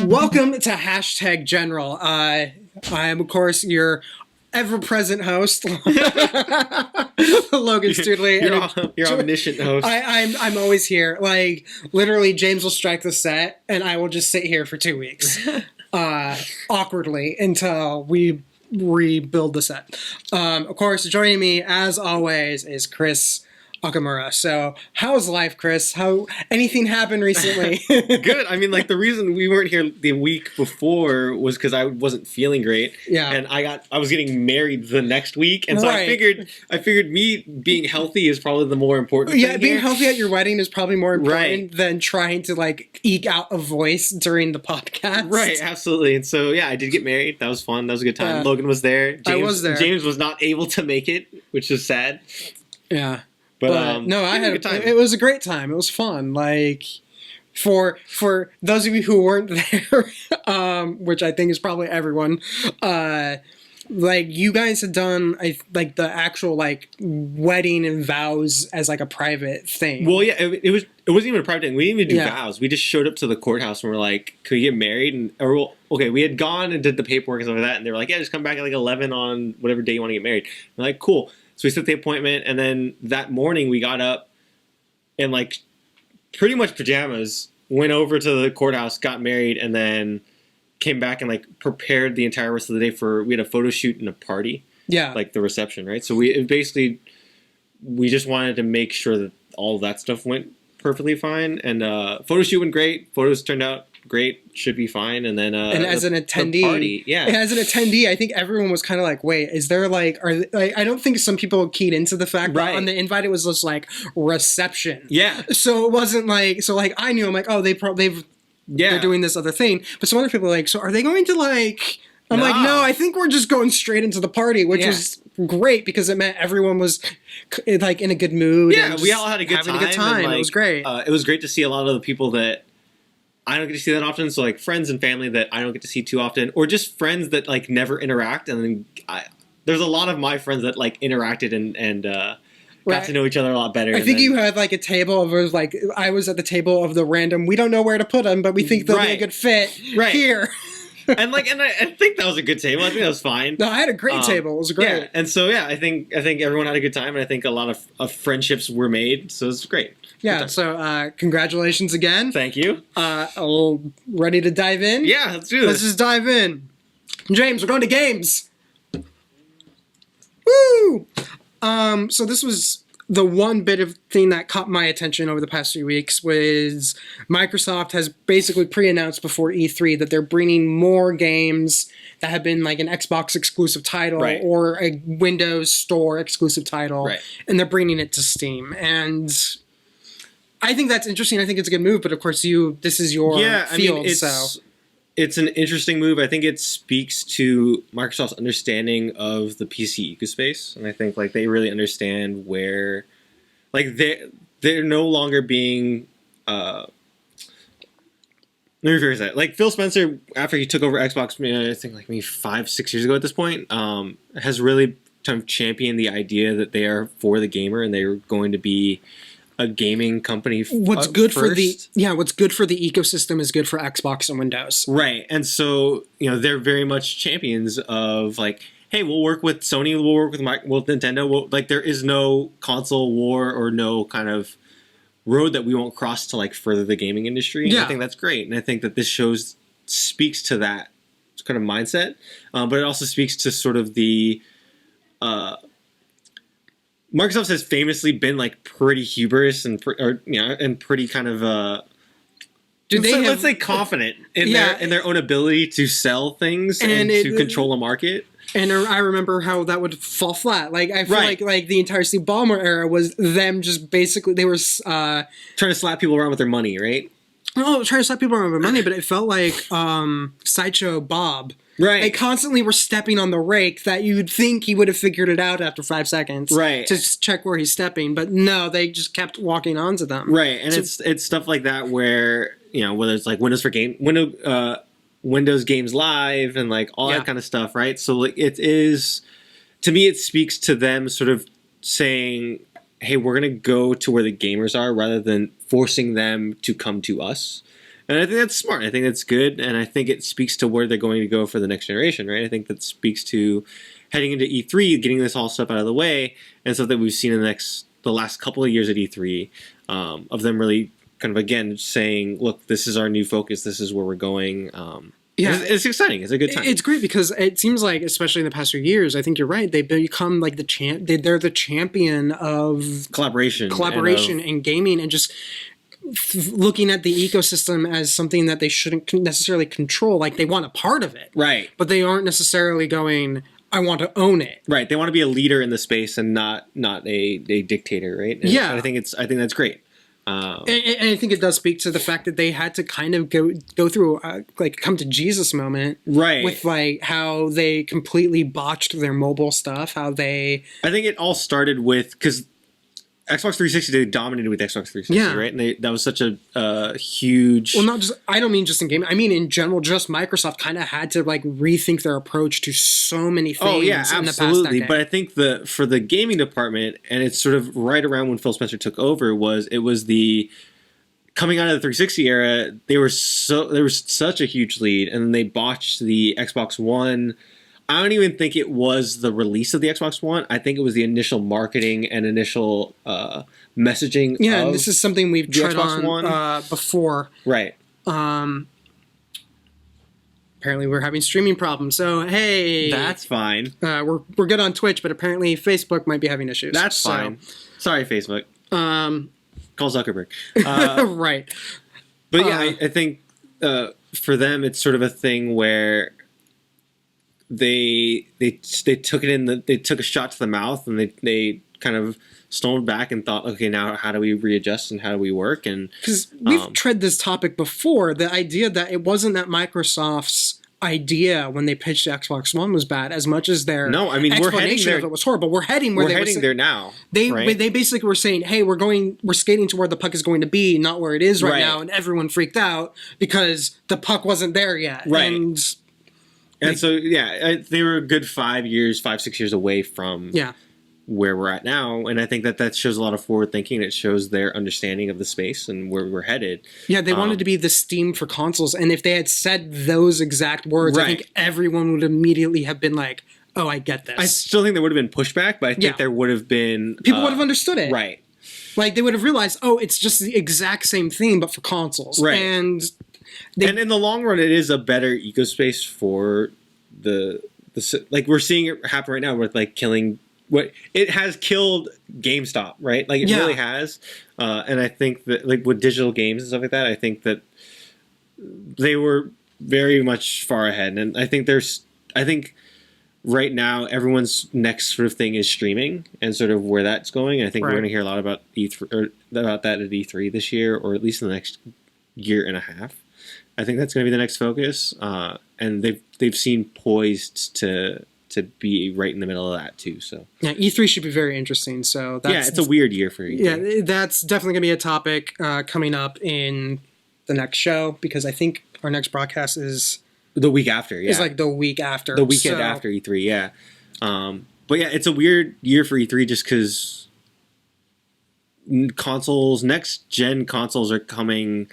Welcome to Hashtag General. I am, of course, your ever-present host, Logan Studley. You're omniscient host. I'm always here. Like, literally, James will strike the set, and I will just sit here for 2 weeks, awkwardly, until we rebuild the set. Of course, joining me, as always, is Chris Akamura. So, how's life, Chris? Anything happened recently? Good. I mean, like, the reason we weren't here the week before was because I wasn't feeling great. Yeah. And I was getting married the next week, and so Right. I figured me being healthy is probably the more important thing Being here. healthy at your wedding is probably more important Right. than trying to, like, eke out a voice during the podcast. Right, absolutely. And so, yeah, I did get married. That was fun. That was a good time. Yeah. Logan was there. I was there. James was not able to make it, which is sad. Yeah. But No, I had a good time. It was a great time. It was fun. Like, for those of you who weren't there, which I think is probably everyone, like, you guys had done like the actual like wedding and vows as like a private thing. Well, yeah, it wasn't even a private thing. We didn't even do Yeah. vows. We just showed up to the courthouse and we're like, "Could we get married?" Okay, we had gone and did the paperwork and stuff like that, and they were like, "Yeah, just come back at like 11 on whatever day you want to get married." We're like, "Cool." So we set the appointment, and then that morning we got up in like pretty much pajamas, went over to the courthouse, got married, and then came back and like prepared the entire rest of the day we had a photo shoot and a party. Yeah. Like the reception, right? So we just wanted to make sure that all of that stuff went perfectly fine, and photo shoot went great. Photos turned out great, should be fine, and then and as an attendee, the party, yeah. As an attendee, I think everyone was kind of like, "Wait, is there like I don't think some people keyed into the fact Right. that on the invite it was just like reception." Yeah, So it wasn't like I knew I'm like, "Oh, they're yeah. doing this other thing," but some other people are like, "So are they going to like?" I'm like, No. "No, I think we're just going straight into the party," which Yeah. was great because it meant everyone was like in a good mood. Yeah, and we just all had a good having time. a good time. And, like, It was great. It was great to see a lot of the people that I don't get to see that often. So like friends and family that I don't get to see too often, or just friends that like never interact. And then there's a lot of my friends that like interacted and got Right. to know each other a lot better. I think you had like a table of like I was at the table of the random. We don't know where to put them, but we think they'll be a Right. good fit Right. here. and I think that was a good table. I think that was fine. No, I had a great table. It was great. Yeah, and so yeah, I think everyone had a good time, and I think a lot of friendships were made. So it's great. Yeah. Good time. So congratulations again. Thank you. Ready to dive in? Yeah, let's do Let's this. just dive in. James, we're going to games. Woo! So this was the one bit of thing that caught my attention over the past few weeks was Microsoft has basically pre-announced before E3 that they're bringing more games that have been like an Xbox exclusive title Right. or a Windows Store exclusive title, Right. and they're bringing it to Steam. And I think that's interesting. I think it's a good move, but of course this is your field, It's an interesting move. I think it speaks to Microsoft's understanding of the PC ecospace, and I think like they really understand where, like they're no longer being. Let me rephrase that. Like Phil Spencer, after he took over Xbox, I think like maybe 5-6 years ago at this point, has really kind of championed the idea that they are for the gamer and they're going to be a gaming company. What's good first. what's good for the ecosystem is good for Xbox and Windows. Right. And so, they're very much champions of like, hey, we'll work with Sony, we'll work with Nintendo. Like there is no console war or no kind of road that we won't cross to like further the gaming industry. And Yeah. I think that's great. And I think that this speaks to that kind of mindset. But it also speaks to sort of the Microsoft has famously been like pretty hubris and pretty kind of let's say confident in their own ability to sell things and to control a market. And I remember how that would fall flat. Like I feel Right. like the entire Steve Ballmer era was them just basically they were Trying to slap people around with their money, right? trying to slap people around with money, but it felt like Sideshow Bob. Right. They constantly were stepping on the rake that you'd think he would have figured it out after 5 seconds. Right. To check where he's stepping. But no, they just kept walking onto them. Right. And it's stuff like that where, whether it's like Windows Games Live and like all that kind of stuff, right? So like it is, to me, it speaks to them sort of saying, hey, we're going to go to where the gamers are rather than forcing them to come to us. And I think that's smart. I think that's good. And I think it speaks to where they're going to go for the next generation, right? I think that speaks to heading into E3, getting this all stuff out of the way, and stuff that we've seen in the last couple of years at E3, of them really kind of, again, saying, look, this is our new focus. This is where we're going. Yeah, it's exciting. It's a good time. It's great because it seems like, especially in the past few years, I think you're right. They've become like they're the champion of collaboration and gaming, and just looking at the ecosystem as something that they shouldn't necessarily control. Like, they want a part of it, right? But they aren't necessarily going, I want to own it. Right. They want to be a leader in the space and not a dictator, right? And yeah. I think that's great. And I think it does speak to the fact that they had to kind of go through like come to Jesus moment, right? With like how they completely botched their mobile stuff. I think it all started with, because Xbox 360, they dominated with Xbox 360, yeah. Right? And that was such a huge... Well, I don't mean just in gaming. I mean in general, just Microsoft kind of had to like rethink their approach to so many things in the past decade. Absolutely. But I think for the gaming department, and it's sort of right around when Phil Spencer took over, it was the... Coming out of the 360 era, there was such a huge lead, and then they botched the Xbox One. I don't even think it was the release of the Xbox One. I think it was the initial marketing and initial messaging. Yeah, and this is something we've tried Xbox on One. Before. Right. Apparently, we're having streaming problems. So hey, that's fine. We're good on Twitch, but apparently Facebook might be having issues. That's fine. Sorry, Facebook. Call Zuckerberg. Right. But yeah, I think for them, it's sort of a thing where they took it in they took a shot to the mouth, and they kind of stoned back and thought, okay, now how do we readjust and how do we work? And because we've tread this topic before, the idea that it wasn't that Microsoft's idea when they pitched the Xbox One was bad as much as their explanation of it was horrible. We're heading there now. They basically were saying, hey, we're skating to where the puck is going to be, not where it is right now, and everyone freaked out because the puck wasn't there yet. Right. And so, yeah, they were a good 5, 6 years away from where we're at now. And I think that shows a lot of forward thinking. It shows their understanding of the space and where we're headed. Yeah, they wanted to be the Steam for consoles. And if they had said those exact words, I think everyone would immediately have been like, oh, I get this. I still think there would have been pushback, but I think there would have been... People would have understood it. Right. Like, they would have realized, oh, it's just the exact same thing, but for consoles. Right. And in the long run, it is a better ecospace for the like, we're seeing it happen right now with like killing what it has killed GameStop, right? Like, it really has. And I think that, like, with digital games and stuff like that, I think that they were very much far ahead. And I think right now everyone's next sort of thing is streaming and sort of where that's going. And I think we're going to hear a lot about E3 or about that at E3 this year, or at least in the next year and a half. I think that's going to be the next focus. And they've seen poised to be right in the middle of that too. So yeah, E3 should be very interesting. So it's a weird year for E3. Yeah, that's definitely going to be a topic coming up in the next show, because I think our next broadcast is the week after. Yeah, it's like the week after, the weekend after E3. Yeah, but yeah, it's a weird year for E3 just because next gen consoles are coming.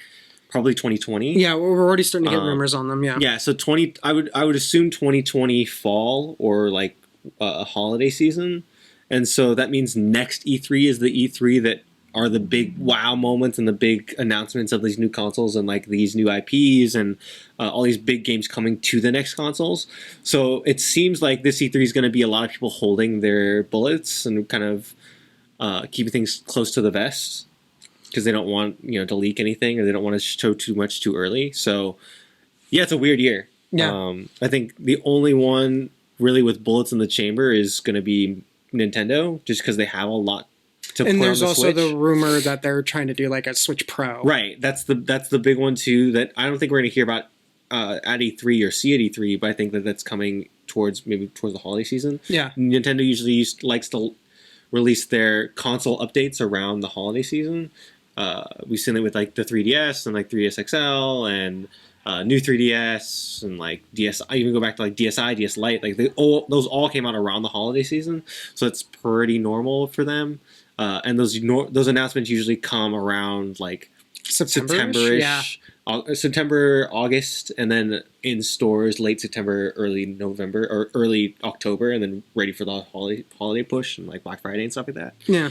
Probably 2020. Yeah, we're already starting to get rumors on them. Yeah. Yeah, so I would assume 2020 fall or like a holiday season, and so that means next E3 is the E3 that are the big wow moments and the big announcements of these new consoles and like these new IPs and all these big games coming to the next consoles. So it seems like this E3 is going to be a lot of people holding their bullets and kind of keeping things close to the vest, because they don't want to leak anything, or they don't want to show too much too early. So yeah, it's a weird year. Yeah. I think the only one really with bullets in the chamber is going to be Nintendo, just because they have a lot to put on the Switch. And there's also the rumor that they're trying to do like a Switch Pro. Right. That's the big one too, that I don't think we're going to hear about at E3 or see at E3, but I think that's coming towards the holiday season. Yeah. Nintendo usually likes to release their console updates around the holiday season. We've seen it with like the 3DS and like 3DS XL and new 3DS and like DS. I even go back to like DSi, DS Lite. Like those all came out around the holiday season, so it's pretty normal for them. and those announcements usually come around like September-ish? September-ish, September, August, and then in stores late September, early November, or early October, and then ready for the holiday push and like Black Friday and stuff like that. Yeah.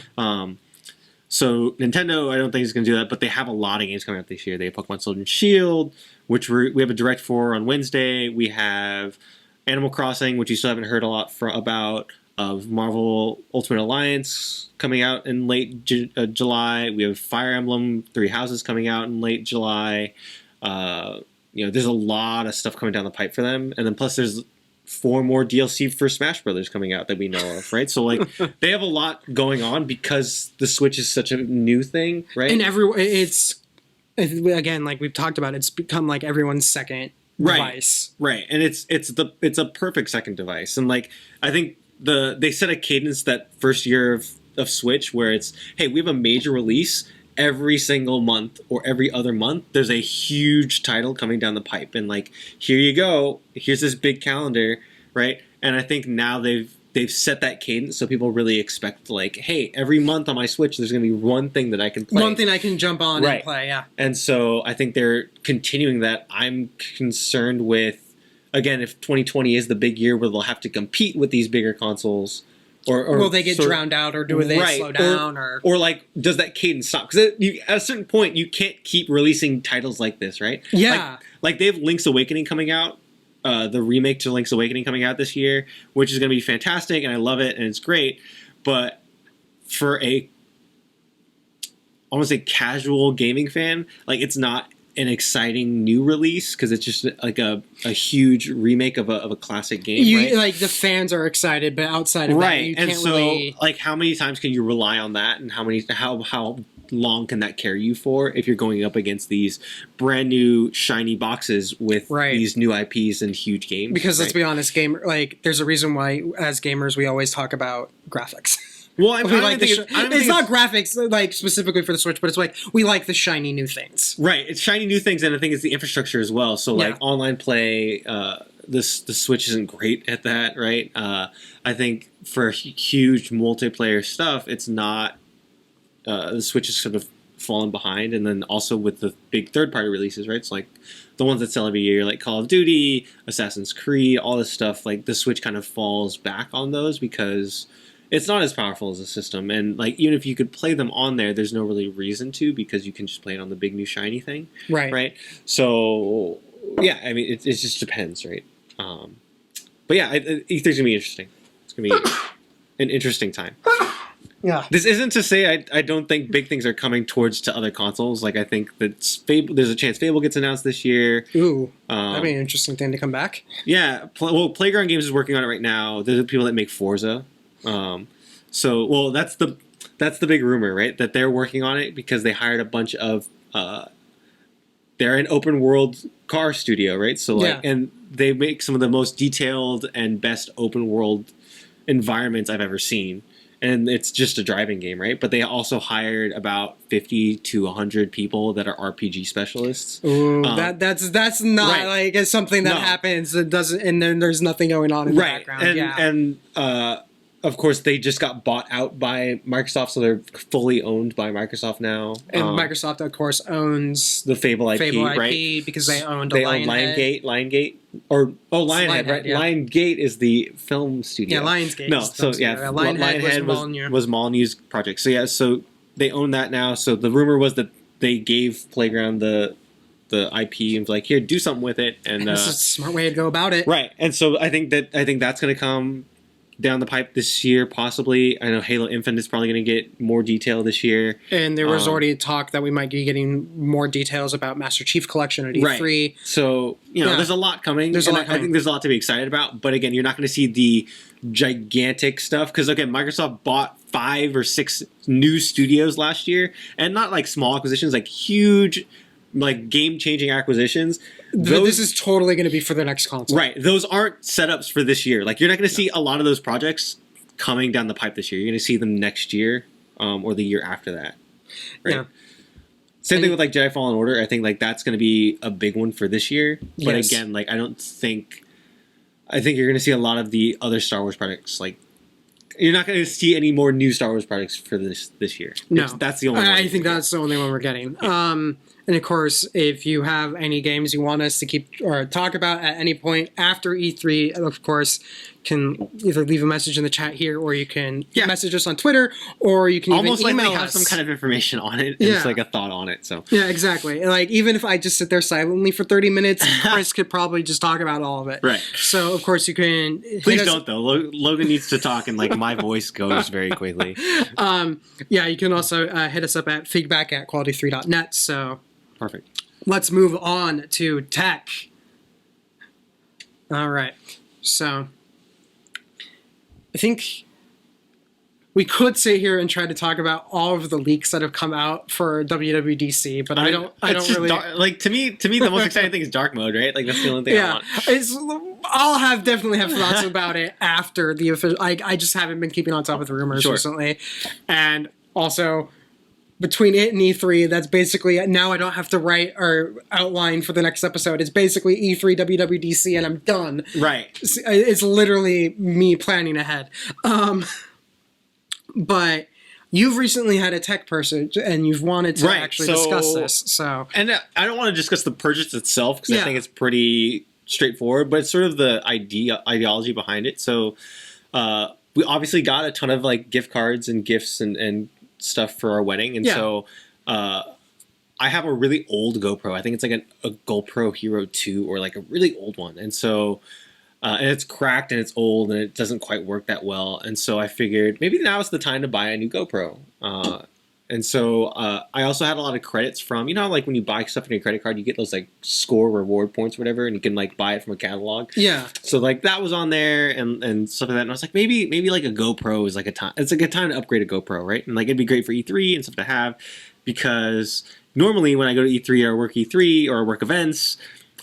So Nintendo, I don't think is going to do that, but they have a lot of games coming out this year. They have Pokemon Sword and Shield, which we have a direct for on Wednesday. We have Animal Crossing, which you still haven't heard a lot about. Of Marvel Ultimate Alliance coming out in late July. We have Fire Emblem Three Houses coming out in late July. There's a lot of stuff coming down the pipe for them, and then plus there's 4 more DLC for Smash Brothers coming out that we know of, right? So like they have a lot going on because the Switch is such a new thing, right? And it's again, like we've talked about, it's become like everyone's second device, right? And it's a perfect second device, and like I think. They set a cadence that first year of Switch where it's, hey, we have a major release every single month or every other month. There's a huge title coming down the pipe, and like here you go, here's this big calendar, right? And I think now they've set that cadence so people really expect like, hey, every month on my Switch there's going to be one thing that I can play, one thing I can jump on and play, yeah. And so I think they're continuing that. I'm concerned with. Again, if 2020 is the big year where they'll have to compete with these bigger consoles, or will they get drowned out, or do they slow down, or like does that cadence stop? Because at a certain point, you can't keep releasing titles like this, right? Yeah, like they have Link's Awakening coming out, the remake to Link's Awakening coming out this year, which is going to be fantastic, and I love it, and it's great. But for almost a casual gaming fan, like it's not an exciting new release because it's just like a huge remake of a classic game, right? Like the fans are excited, but outside of that, you can't really... like how many times can you rely on that, and how long can that carry you for if you're going up against these brand new shiny boxes with these new IPs and huge games? Because let's be honest, there's a reason why as gamers we always talk about graphics. Well, it's not graphics like specifically for the Switch, but it's like we like the shiny new things. Right, it's shiny new things, and I think it's the infrastructure as well. So like online play, the Switch isn't great at that, right? I think for huge multiplayer stuff, it's not. The Switch is sort of fallen behind, and then also with the big third-party releases, right? It's like the ones that sell every year, like Call of Duty, Assassin's Creed, all this stuff. Like the Switch kind of falls back on those because. It's not as powerful as a system, and like even if you could play them on there, there's no really reason to because you can just play it on the big new shiny thing, right? So yeah, I mean it just depends, right? But yeah, E3's gonna be interesting. It's gonna be an interesting time. Yeah, this isn't to say I don't think big things are coming to other consoles. Like I think that there's a chance Fable gets announced this year. Ooh, that'd be an interesting thing to come back. Yeah, Playground Games is working on it right now. They're the people that make Forza. That's the big rumor, right? That they're working on it because they hired a bunch of they're an open world car studio, right? So and they make some of the most detailed and best open world environments I've ever seen. And it's just a driving game, right? But they also hired about 50 to 100 people that are RPG specialists. Ooh, that's not like it's something that happens. It doesn't, and then there's nothing going on in the background. And of course, they just got bought out by Microsoft, so they're fully owned by Microsoft now. And Microsoft, of course, owns the Fable IP, right? Because they owned Lionsgate, Lionhead, right? Yeah. Lionsgate is the film studio. Yeah, Lionsgate. No, so yeah, Lionhead was Molyneux's project. So yeah, so they own that now. So the rumor was that they gave Playground the IP and was like, here, do something with it. And this is a smart way to go about it, right? And so I think that's going to come down the pipe this year, possibly. I know Halo Infinite is probably going to get more detail this year. And there was already talk that we might be getting more details about Master Chief Collection at E3. Right. So, there's a lot coming. I think there's a lot to be excited about. But again, you're not going to see the gigantic stuff. Because, again, Microsoft bought 5 or 6 new studios last year. And not like small acquisitions, like huge, like game-changing acquisitions. This is totally going to be for the next console. Right. Those aren't setups for this year. Like, you're not going to see a lot of those projects coming down the pipe this year. You're going to see them next year or the year after that. Right? Yeah. Same thing with, like, Jedi Fallen Order. I think, like, that's going to be a big one for this year. But again, like, I think you're going to see a lot of the other Star Wars projects, like, You're not going to see any more new Star Wars products for this year. No, that's the only one. I think that's the only one we're getting. And of course, if you have any games you want us to keep or talk about at any point after E3, of course, can either leave a message in the chat here, or you can message us on Twitter, or you can almost even email like we have us. some kind of information on it, and it's like a thought on it. So yeah, exactly. Like even if I just sit there silently for 30 minutes, Chris could probably just talk about all of it. Right. So of course you can. Please don't though. Logan needs to talk, and like my voice goes very quickly. Yeah, you can also hit us up at feedback@quality3.net. So perfect. Let's move on to tech. All right. So I think we could sit here and try to talk about all of the leaks that have come out for WWDC, but I don't really like to me the most exciting thing is dark mode, right? Like that's the only thing I want. I'll definitely have thoughts about it after the official. I just haven't been keeping on top of the rumors recently, and also between it and E3, that's basically now I don't have to write or outline for the next episode. It's basically E3 WWDC, and I'm done. Right. It's literally me planning ahead. But you've recently had a tech purchase, and you've wanted to actually discuss this. So, and I don't want to discuss the purchase itself because I think it's pretty straightforward, but it's sort of the ideology behind it. So, we obviously got a ton of like gift cards and gifts and stuff for our wedding, and so I have a really old GoPro. I think it's like a GoPro Hero 2 or like a really old one, and so and it's cracked and it's old and it doesn't quite work that well, and so I figured maybe now is the time to buy a new GoPro. And so I also had a lot of credits from, you know, like when you buy stuff on your credit card, you get those like score reward points, or whatever, and you can like buy it from a catalog. Yeah. So like that was on there and stuff like that. And I was like, maybe like a GoPro is like a time. It's a good time to upgrade a GoPro, right? And like it'd be great for E3 and stuff to have, because normally when I go to E3 or work E3 or work events,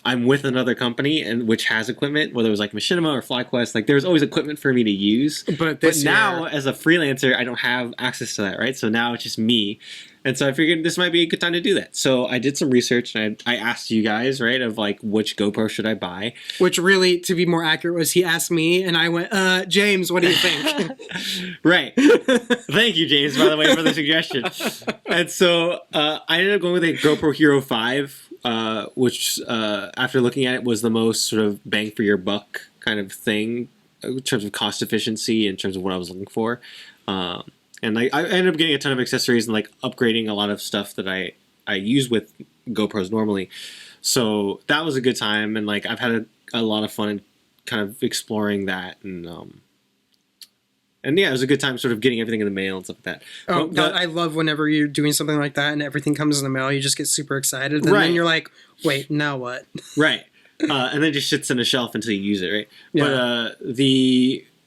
I'm with another company and which has equipment, whether it was like Machinima or FlyQuest. Like there's always equipment for me to use. But now as a freelancer, I don't have access to that, right? So now it's just me. And so I figured this might be a good time to do that. So I did some research and I asked you guys, right, of like which GoPro should I buy? Which really, to be more accurate, was he asked me and I went, James, what do you think? Right. Thank you, James, by the way, for the suggestion. And so I ended up going with a GoPro Hero 5. Which, after looking at it, was the most sort of bang for your buck kind of thing in terms of cost efficiency, in terms of what I was looking for. And I ended up getting a ton of accessories and like upgrading a lot of stuff that I use with GoPros normally. So that was a good time, and like I've had a lot of fun kind of exploring that, and yeah, it was a good time sort of getting everything in the mail and stuff like that. Oh, but I love whenever you're doing something like that and everything comes in the mail, you just get super excited. And then you're like, wait, now what? Right. And then it just sits on a shelf until you use it, right? Yeah. But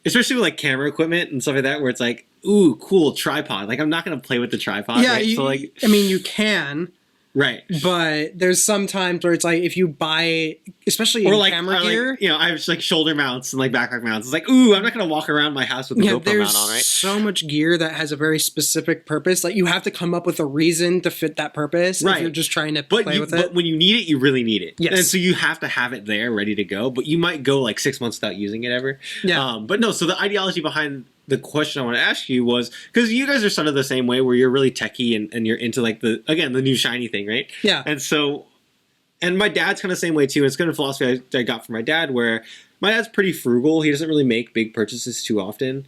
especially with like camera equipment and stuff like that, where it's like, ooh, cool tripod. Like I'm not going to play with the tripod. Yeah, right? So like, I mean, you can. Right. But there's some times where it's like if you buy, especially in like, camera gear. Like, you know, I have like shoulder mounts and like backpack mounts. It's like, ooh, I'm not going to walk around my house with the GoPro mount on, right? There's so much gear that has a very specific purpose. Like you have to come up with a reason to fit that purpose if you're just trying to play with it. But when you need it, you really need it. Yes. And so you have to have it there ready to go. But you might go like 6 months without using it ever. Yeah. But no, so the ideology behind the question I want to ask you was, because you guys are sort of the same way where you're really techie and you're into like the new shiny thing, right? Yeah. And so, and my dad's kind of the same way too. It's kind of philosophy I got from my dad, where my dad's pretty frugal. He doesn't really make big purchases too often.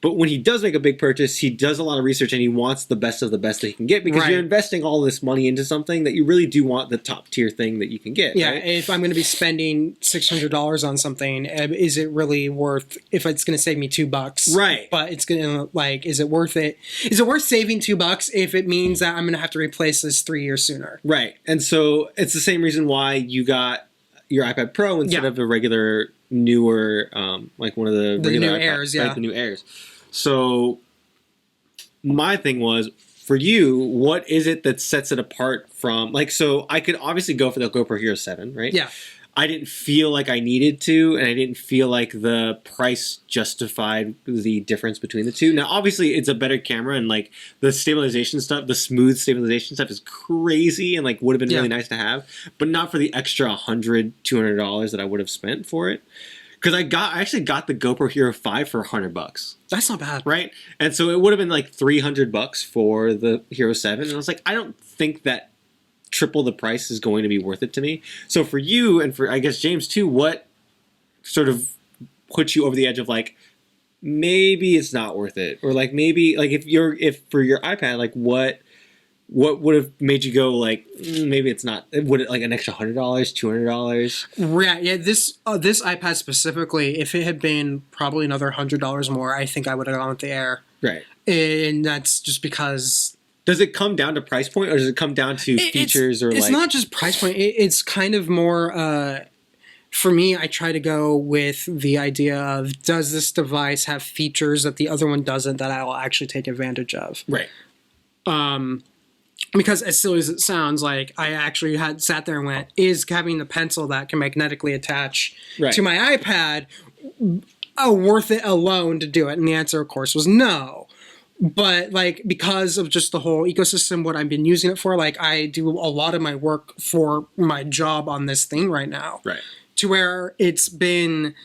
But when he does make a big purchase, he does a lot of research and he wants the best of the best that he can get, because you're investing all this money into something that you really do want the top tier thing that you can get. Yeah, right? if I'm going to be spending $600 on something, is it really worth? If it's going to save me $2, right? But it's going to is it worth it? Is it worth saving $2 if it means that I'm going to have to replace this 3 years sooner? Right, and so it's the same reason why you got your iPad Pro instead of a regular newer, like one of the regular new iPad, Airs, right, the new Airs. So my thing was, for you, what is it that sets it apart from, like, so I could obviously go for the GoPro Hero 7, right? Yeah. I didn't feel like I needed to, and I didn't feel like the price justified the difference between the two. Now, obviously, it's a better camera, and like the stabilization stuff, the smooth stabilization stuff is crazy, and like would have been really nice to have, but not for the extra $100, $200 that I would have spent for it. because I actually got the GoPro Hero 5 for $100. That's not bad. Right? And so it would have been like $300 for the Hero 7. And I was like, I don't think that triple the price is going to be worth it to me. So for you and for, I guess, James too, what sort of puts you over the edge of like, maybe it's not worth it? Or like maybe, like if for your iPad, like what would have made you go like, maybe it's not, would it like an extra $100, $200? Yeah. This iPad specifically, if it had been probably another $100 more, I think I would have gone with the Air. Right. And that's just because. Does it come down to price point, or does it come down to features, or it's not just price point. It's kind of more. For me, I try to go with the idea of, does this device have features that the other one doesn't that I will actually take advantage of? Right. Because as silly as it sounds, like I actually had sat there and went, is having the pencil that can magnetically attach to my iPad worth it alone to do it? And the answer, of course, was no. But like, because of just the whole ecosystem, what I've been using it for, like I do a lot of my work for my job on this thing right now. Right. To where it's been,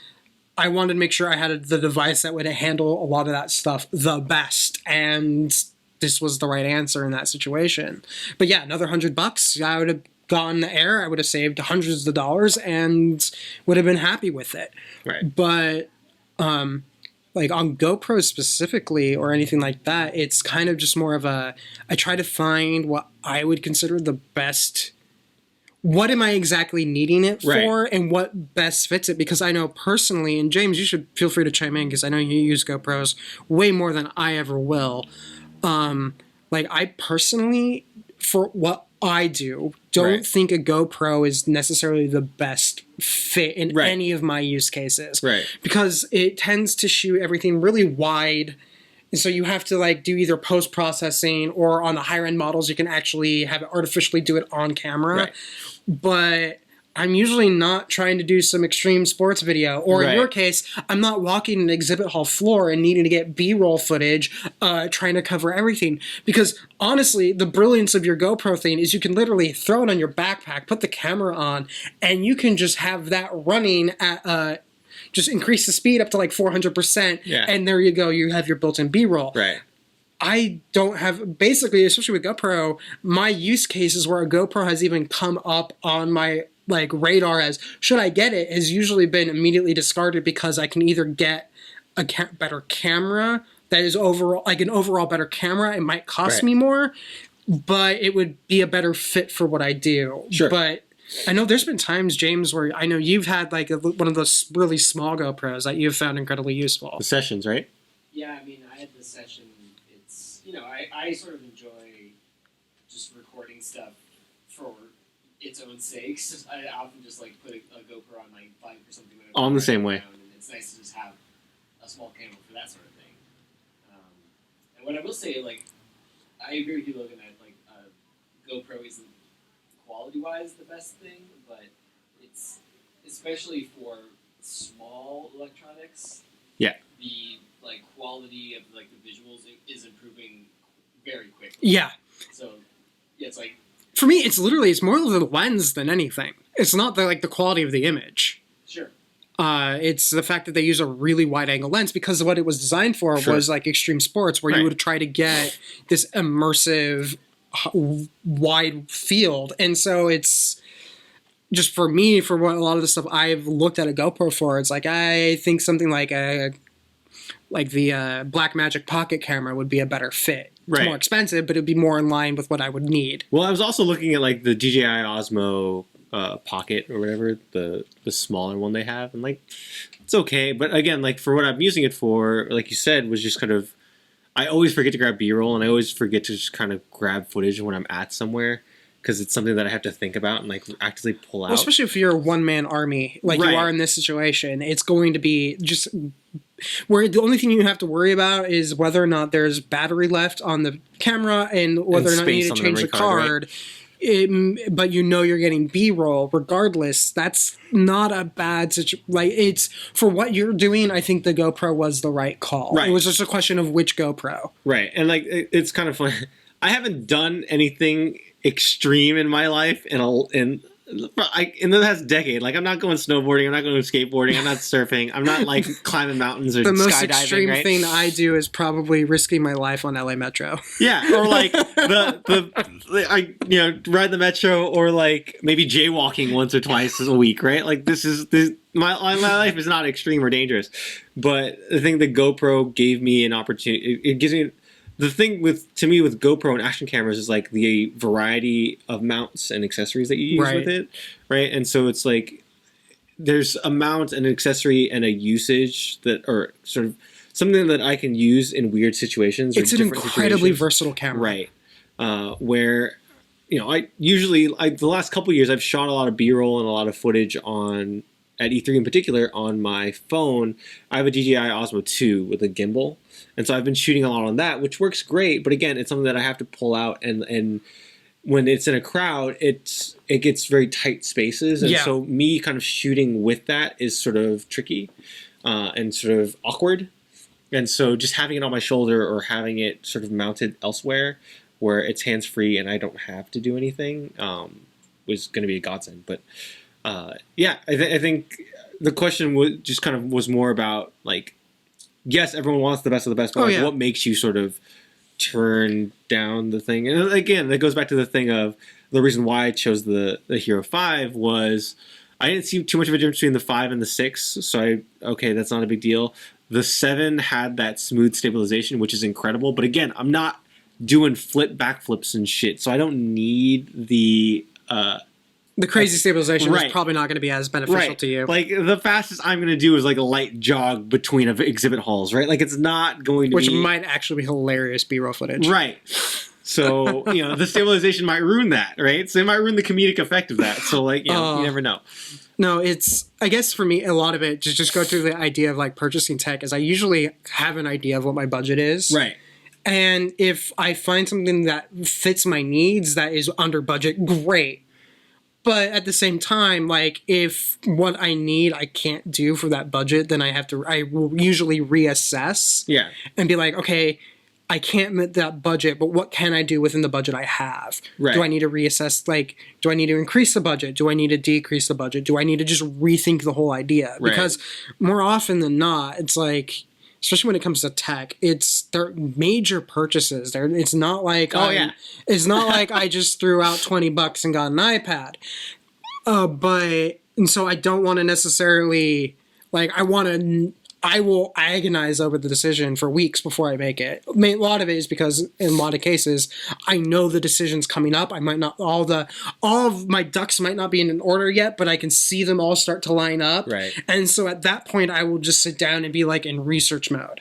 I wanted to make sure I had the device that would handle a lot of that stuff the best. And this was the right answer in that situation. But yeah, another $100, I would have gone the Air. I would have saved hundreds of dollars and would have been happy with it. Right. But like on GoPro specifically or anything like that, it's kind of just more of a, I try to find what I would consider the best. What am I exactly needing it for, and what best fits it? Because I know personally, and James, you should feel free to chime in because I know you use GoPros way more than I ever will. Like I personally, for what I do, don't think a GoPro is necessarily the best fit in any of my use cases. Right. Because it tends to shoot everything really wide. And so you have to like do either post-processing, or on the higher end models, you can actually have it artificially do it on camera. Right. But I'm usually not trying to do some extreme sports video, or in your case, I'm not walking an exhibit hall floor and needing to get B-roll footage, trying to cover everything. Because honestly, the brilliance of your GoPro thing is you can literally throw it on your backpack, put the camera on, and you can just have that running at, just increase the speed up to like 400%, and there you go, you have your built-in B-roll. Right. I don't have, basically, especially with GoPro, my use cases where a GoPro has even come up on my like radar as should I get it has usually been immediately discarded, because I can either get a better camera that is overall like an overall better camera. It might cost me more, but it would be a better fit for what I do. Sure. But I know there's been times, James, where I know you've had like one of those really small GoPros that you've found incredibly useful. The Sessions, right? Yeah, I mean, I had the Session. It's, you know, I sort of enjoy just recording stuff for its own sake. So I often just like put a GoPro on my bike or something. I'm the same way. And it's nice to just have a small camera for that sort of thing. And what I will say, like, I agree with you, Logan, that like GoPro isn't quality-wise the best thing, but it's especially for small electronics. Yeah. The like quality of like the visuals is improving very quickly. Yeah. So yeah, it's like. For me, it's more the lens than anything. It's not the quality of the image. Sure. It's the fact that they use a really wide-angle lens, because what it was designed for was like extreme sports, where you would try to get this immersive, wide field. And so it's just for me, for what a lot of the stuff I've looked at a GoPro for, it's like I think something like the Blackmagic Pocket camera would be a better fit. It's more expensive, but it'd be more in line with what I would need. Well, I was also looking at like the DJI Osmo Pocket or whatever, the smaller one they have, and like it's okay, but again, like for what I'm using it for, like you said, was just kind of, I always forget to grab B-roll, and I always forget to just kind of grab footage when I'm at somewhere, because it's something that I have to think about and like actively pull out. Well, especially if you're a one-man army like you are in this situation, it's going to be just where the only thing you have to worry about is whether or not there's battery left on the camera and whether or not you need to change the card. But you know you're getting B-roll regardless. That's not a bad situation. Like, it's for what you're doing. I think the GoPro was the right call. Right. It was just a question of which GoPro. Right, and like it's kind of fun. I haven't done anything extreme in my life in in the past decade, like I'm not going snowboarding, I'm not going skateboarding, I'm not surfing, I'm not like climbing mountains or The most skydiving, extreme right? thing that I do is probably risking my life on LA Metro. Yeah, or like I ride the metro, or like maybe jaywalking once or twice a week, right? Like my life is not extreme or dangerous, but I think the GoPro gave me an opportunity. It gives me the thing with GoPro and action cameras is like the variety of mounts and accessories that you use with it, right? And so it's like there's a mount, an accessory, and a usage that are sort of something that I can use in weird situations. It's an incredibly versatile camera, right? Where I usually the last couple of years I've shot a lot of B-roll and a lot of footage at E3 in particular on my phone. I have a DJI Osmo 2 with a gimbal. And so I've been shooting a lot on that, which works great. But again, it's something that I have to pull out. And when it's in a crowd, it gets very tight spaces. And so me kind of shooting with that is sort of tricky and sort of awkward. And so just having it on my shoulder or having it sort of mounted elsewhere where it's hands-free and I don't have to do anything was going to be a godsend. But I think the question was more about like, yes, everyone wants the best of the best, but what makes you sort of turn down the thing? And again, that goes back to the thing of the reason why I chose the Hero 5 was I didn't see too much of a difference between the 5 and the 6, so that's not a big deal. The 7 had that smooth stabilization, which is incredible, but again, I'm not doing backflips and shit, so I don't need the crazy stabilization is probably not going to be as beneficial to you. Like, the fastest I'm going to do is like a light jog between exhibit halls, right? Like, it's not going to Which might actually be hilarious B-roll footage. Right. So, the stabilization might ruin that, right? So it might ruin the comedic effect of that. So, like, you never know. No, I guess for me, a lot of it, to just go through the idea of like purchasing tech, is I usually have an idea of what my budget is. Right. And if I find something that fits my needs that is under budget, great. But at the same time, like, if what I need I can't do for that budget, then I will usually reassess. Yeah. And be like, okay, I can't meet that budget, but what can I do within the budget I have? Right. Do I need to reassess, like, do I need to increase the budget? Do I need to decrease the budget? Do I need to just rethink the whole idea? Right. Because more often than not, it's like, especially when it comes to tech, they're major purchases. It's not like it's not like I just threw out $20 and got an iPad. And so I don't want to necessarily like I will agonize over the decision for weeks before I make it. I mean, a lot of it is because in a lot of cases I know the decision's coming up. I might not all of my ducks might not be in order yet, but I can see them all start to line up. Right. And so at that point I will just sit down and be like in research mode.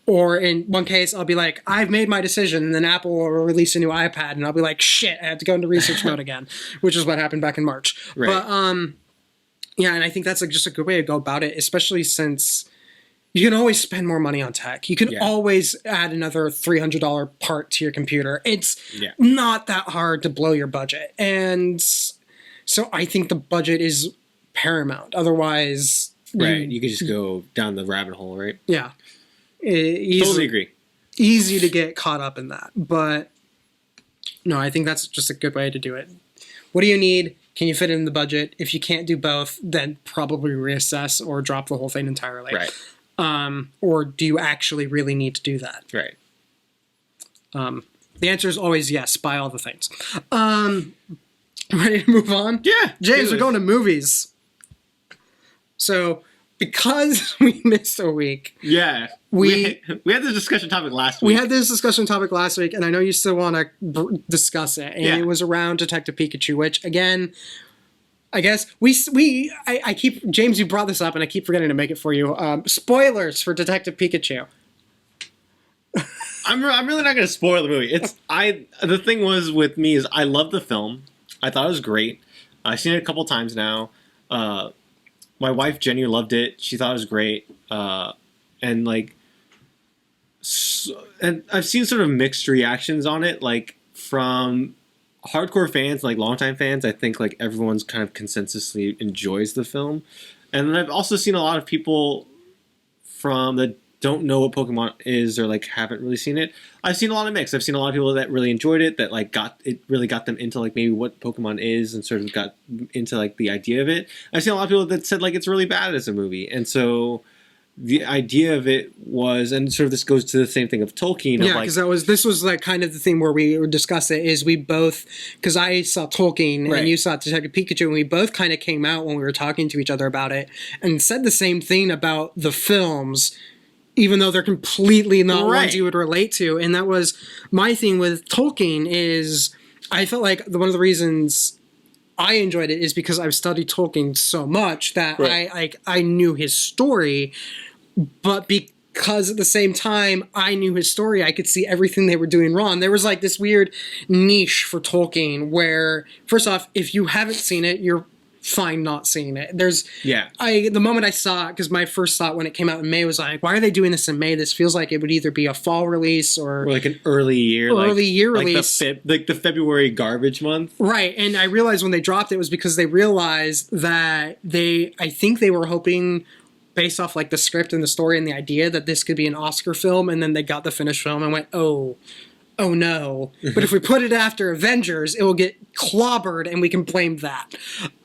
Or in one case I'll be like, I've made my decision, and then Apple will release a new iPad and I'll be like, shit, I have to go into research mode again, which is what happened back in March. Right. But and I think that's just a good way to go about it, especially since you can always spend more money on tech. You can always add another $300 part to your computer. It's not that hard to blow your budget. And so I think the budget is paramount. Otherwise... Right, you could just go down the rabbit hole, right? Yeah. Totally agree. Easy to get caught up in that. But no, I think that's just a good way to do it. What do you need? Can you fit it in the budget? If you can't do both, then probably reassess or drop the whole thing entirely. Right. Or do you actually really need to do that? Right. The answer is always yes, buy all the things. Ready to move on? Yeah. James, we're going to movies. So, because we missed a week. Yeah. We had this discussion topic last week. We had this discussion topic last week, and I know you still want to discuss it. And it was around Detective Pikachu, which, again... I guess I keep James. You brought this up, and I keep forgetting to make it for you. Spoilers for Detective Pikachu. I'm really not going to spoil the movie. The thing was with me is I love the film. I thought it was great. I've seen it a couple times now. My wife Jenny loved it. She thought it was great. And I've seen sort of mixed reactions on it, like from hardcore fans, like longtime fans. I think like everyone's kind of consensusly enjoys the film, and then I've also seen a lot of people from that don't know what Pokemon is or like haven't really seen it. I've seen a lot of mix. I've seen a lot of people that really enjoyed it, that like really got them into like maybe what Pokemon is and sort of got into like the idea of it. I've seen a lot of people that said like it's really bad as a movie, and so the idea of it was, and sort of this goes to the same thing of Tolkien. Yeah, because this was like kind of the thing where we would discuss it. Is we both, because I saw Tolkien and you saw Detective Pikachu, and we both kind of came out when we were talking to each other about it and said the same thing about the films, even though they're completely not ones you would relate to. And that was my thing with Tolkien. Is I felt like one of the reasons I enjoyed it is because I've studied Tolkien so much that I knew his story, but because at the same time I knew his story, I could see everything they were doing wrong. There was like this weird niche for Tolkien where, first off, if you haven't seen it, you're fine not seeing it. The moment I saw it, because my first thought when it came out in May was like, why are they doing this in May? This feels like it would either be a fall release or like an early year release, like the February garbage month, right? And I realized when they dropped it was because they realized that I think they were hoping, based off like the script and the story and the idea, that this could be an Oscar film, and then they got the finished film and went, oh no. But if we put it after Avengers, it will get clobbered and we can blame that.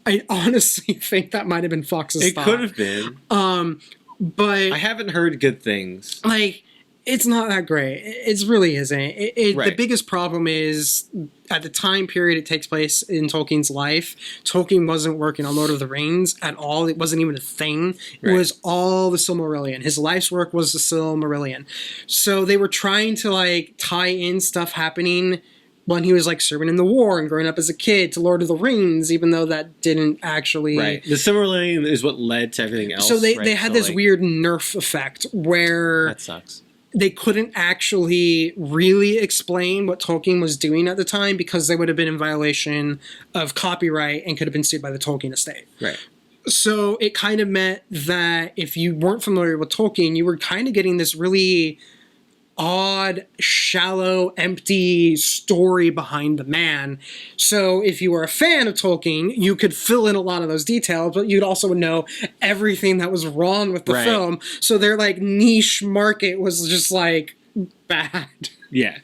I honestly think that might have been Fox's thought. It could have been. But I haven't heard good things. Like, it's not that great. It really isn't. The biggest problem is, at the time period it takes place in Tolkien's life, Tolkien wasn't working on Lord of the Rings at all. It wasn't even a thing. It was all the Silmarillion. His life's work was the Silmarillion. So they were trying to like tie in stuff happening when he was like serving in the war and growing up as a kid to Lord of the Rings, even though that didn't actually... Right. The Silmarillion is what led to everything else. So they had this weird nerf effect where... That sucks. They couldn't actually really explain what Tolkien was doing at the time because they would have been in violation of copyright and could have been sued by the Tolkien estate. Right. So it kind of meant that if you weren't familiar with Tolkien, you were kind of getting this really odd, shallow, empty story behind the man. So if you were a fan of Tolkien, you could fill in a lot of those details, but you'd also know everything that was wrong with the film. So their like niche market was just like bad. Yeah.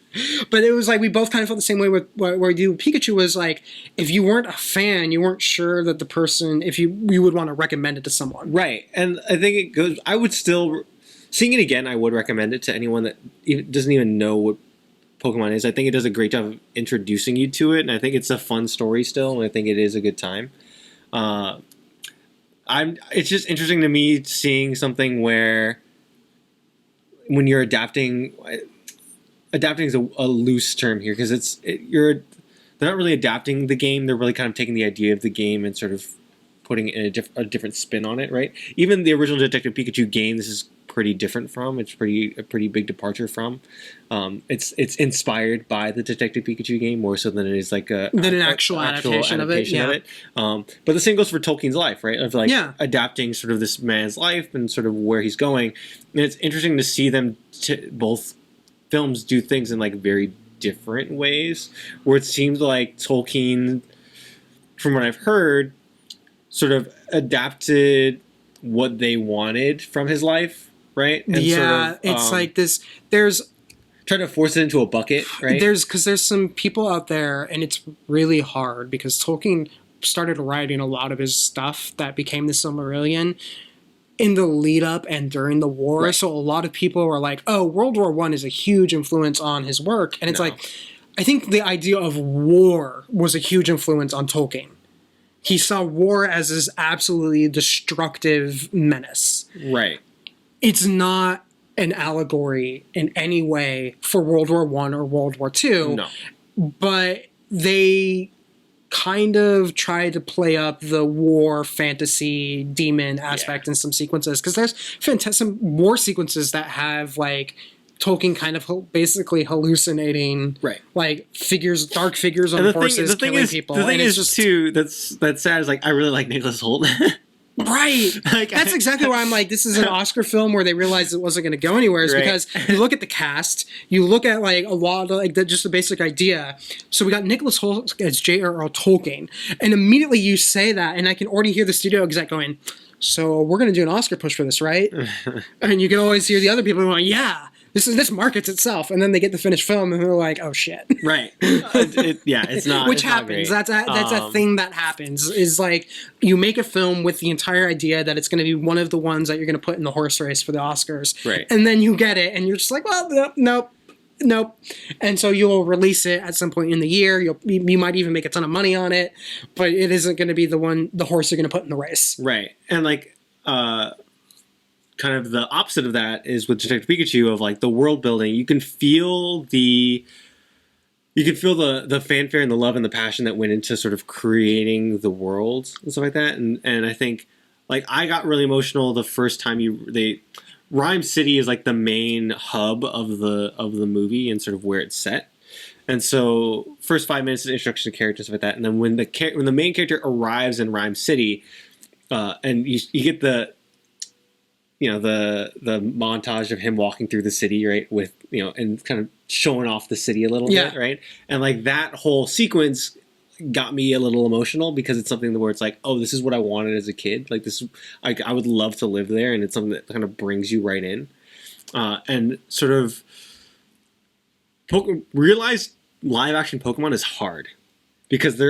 But it was like we both kind of felt the same way with what we do with Pikachu. Was like, if you weren't a fan, you weren't sure that the person, if you would want to recommend it to someone. Right. And I think it goes, I would still... Seeing it again, I would recommend it to anyone that doesn't even know what Pokemon is. I think it does a great job of introducing you to it, and I think it's a fun story still, and I think it is a good time. It's just interesting to me seeing something where when you're adapting is a loose term here because they're not really adapting the game. They're really kind of taking the idea of the game and sort of putting in a different spin on it, right? Even the original Detective Pikachu game, this is pretty different from. It's a pretty big departure from. It's inspired by the Detective Pikachu game more so than it is like an actual adaptation of it. Yeah. But the same goes for Tolkien's life, right? Of like adapting sort of this man's life and sort of where he's going. And it's interesting to see them both films do things in like very different ways. Where it seems like Tolkien, from what I've heard, sort of adapted what they wanted from his life, right? And it's like this. There's trying to force it into a bucket, right? Because there's some people out there, and it's really hard because Tolkien started writing a lot of his stuff that became the Silmarillion in the lead up and during the war. Right. So a lot of people were like, "Oh, World War I is a huge influence on his work," and it's like, I think the idea of war was a huge influence on Tolkien. He saw war as this absolutely destructive menace. Right. It's not an allegory in any way for World War I or World War II. No. But they kind of try to play up the war, fantasy, demon aspect in some sequences. Because there's some war sequences that have, like, Tolkien kind of basically hallucinating, like dark figures on horses killing people. The thing is, too, that's sad is like I really like Nicholas Hoult. Right. Like, that's exactly why I'm like, this is an Oscar film where they realized it wasn't going to go anywhere. Is because you look at the cast, you look at like a lot of like just the basic idea. So we got Nicholas Hoult as J.R.R. Tolkien, and immediately you say that, and I can already hear the studio exec going, so we're going to do an Oscar push for this, right? And you can always hear the other people going, yeah, this markets itself. And then they get the finished film and they're like, oh shit. Right. It's not. Which it's happens. Not great. That's a thing that happens. Is like you make a film with the entire idea that it's going to be one of the ones that you're going to put in the horse race for the Oscars. Right. And then you get it and you're just like, well, nope. And so you'll release it at some point in the year. You might even make a ton of money on it, but it isn't going to be the horse you're going to put in the race. Right. And like kind of the opposite of that is with Detective Pikachu of like the world building. You can feel the fanfare and the love and the passion that went into sort of creating the world and stuff like that. And I think like I got really emotional the first time Rhyme City is like the main hub of the movie and sort of where it's set. And so first 5 minutes of introduction to characters, stuff like that. And then when the main character arrives in Rhyme City, and you get the montage of him walking through the city, right, with and kind of showing off the city a little bit, right, and like that whole sequence got me a little emotional because it's something where it's like, oh, this is what I wanted as a kid, like this, like I would love to live there, and it's something that kind of brings you right in, and sort of realize live action Pokemon is hard because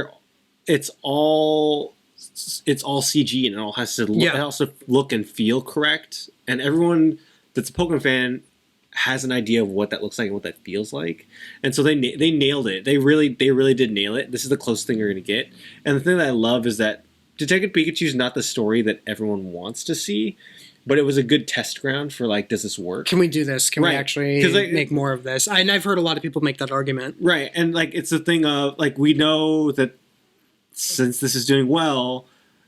it's all CG and it all has to it also look and feel correct. And everyone that's a Pokemon fan has an idea of what that looks like and what that feels like. And so they nailed it. They really did nail it. This is the closest thing you're going to get. And the thing that I love is that Detective Pikachu is not the story that everyone wants to see, but it was a good test ground for like, does this work? Can we do this? Can we actually make more of this? And I've heard a lot of people make that argument. Right. And like, it's the thing of like, we know that since this is doing well,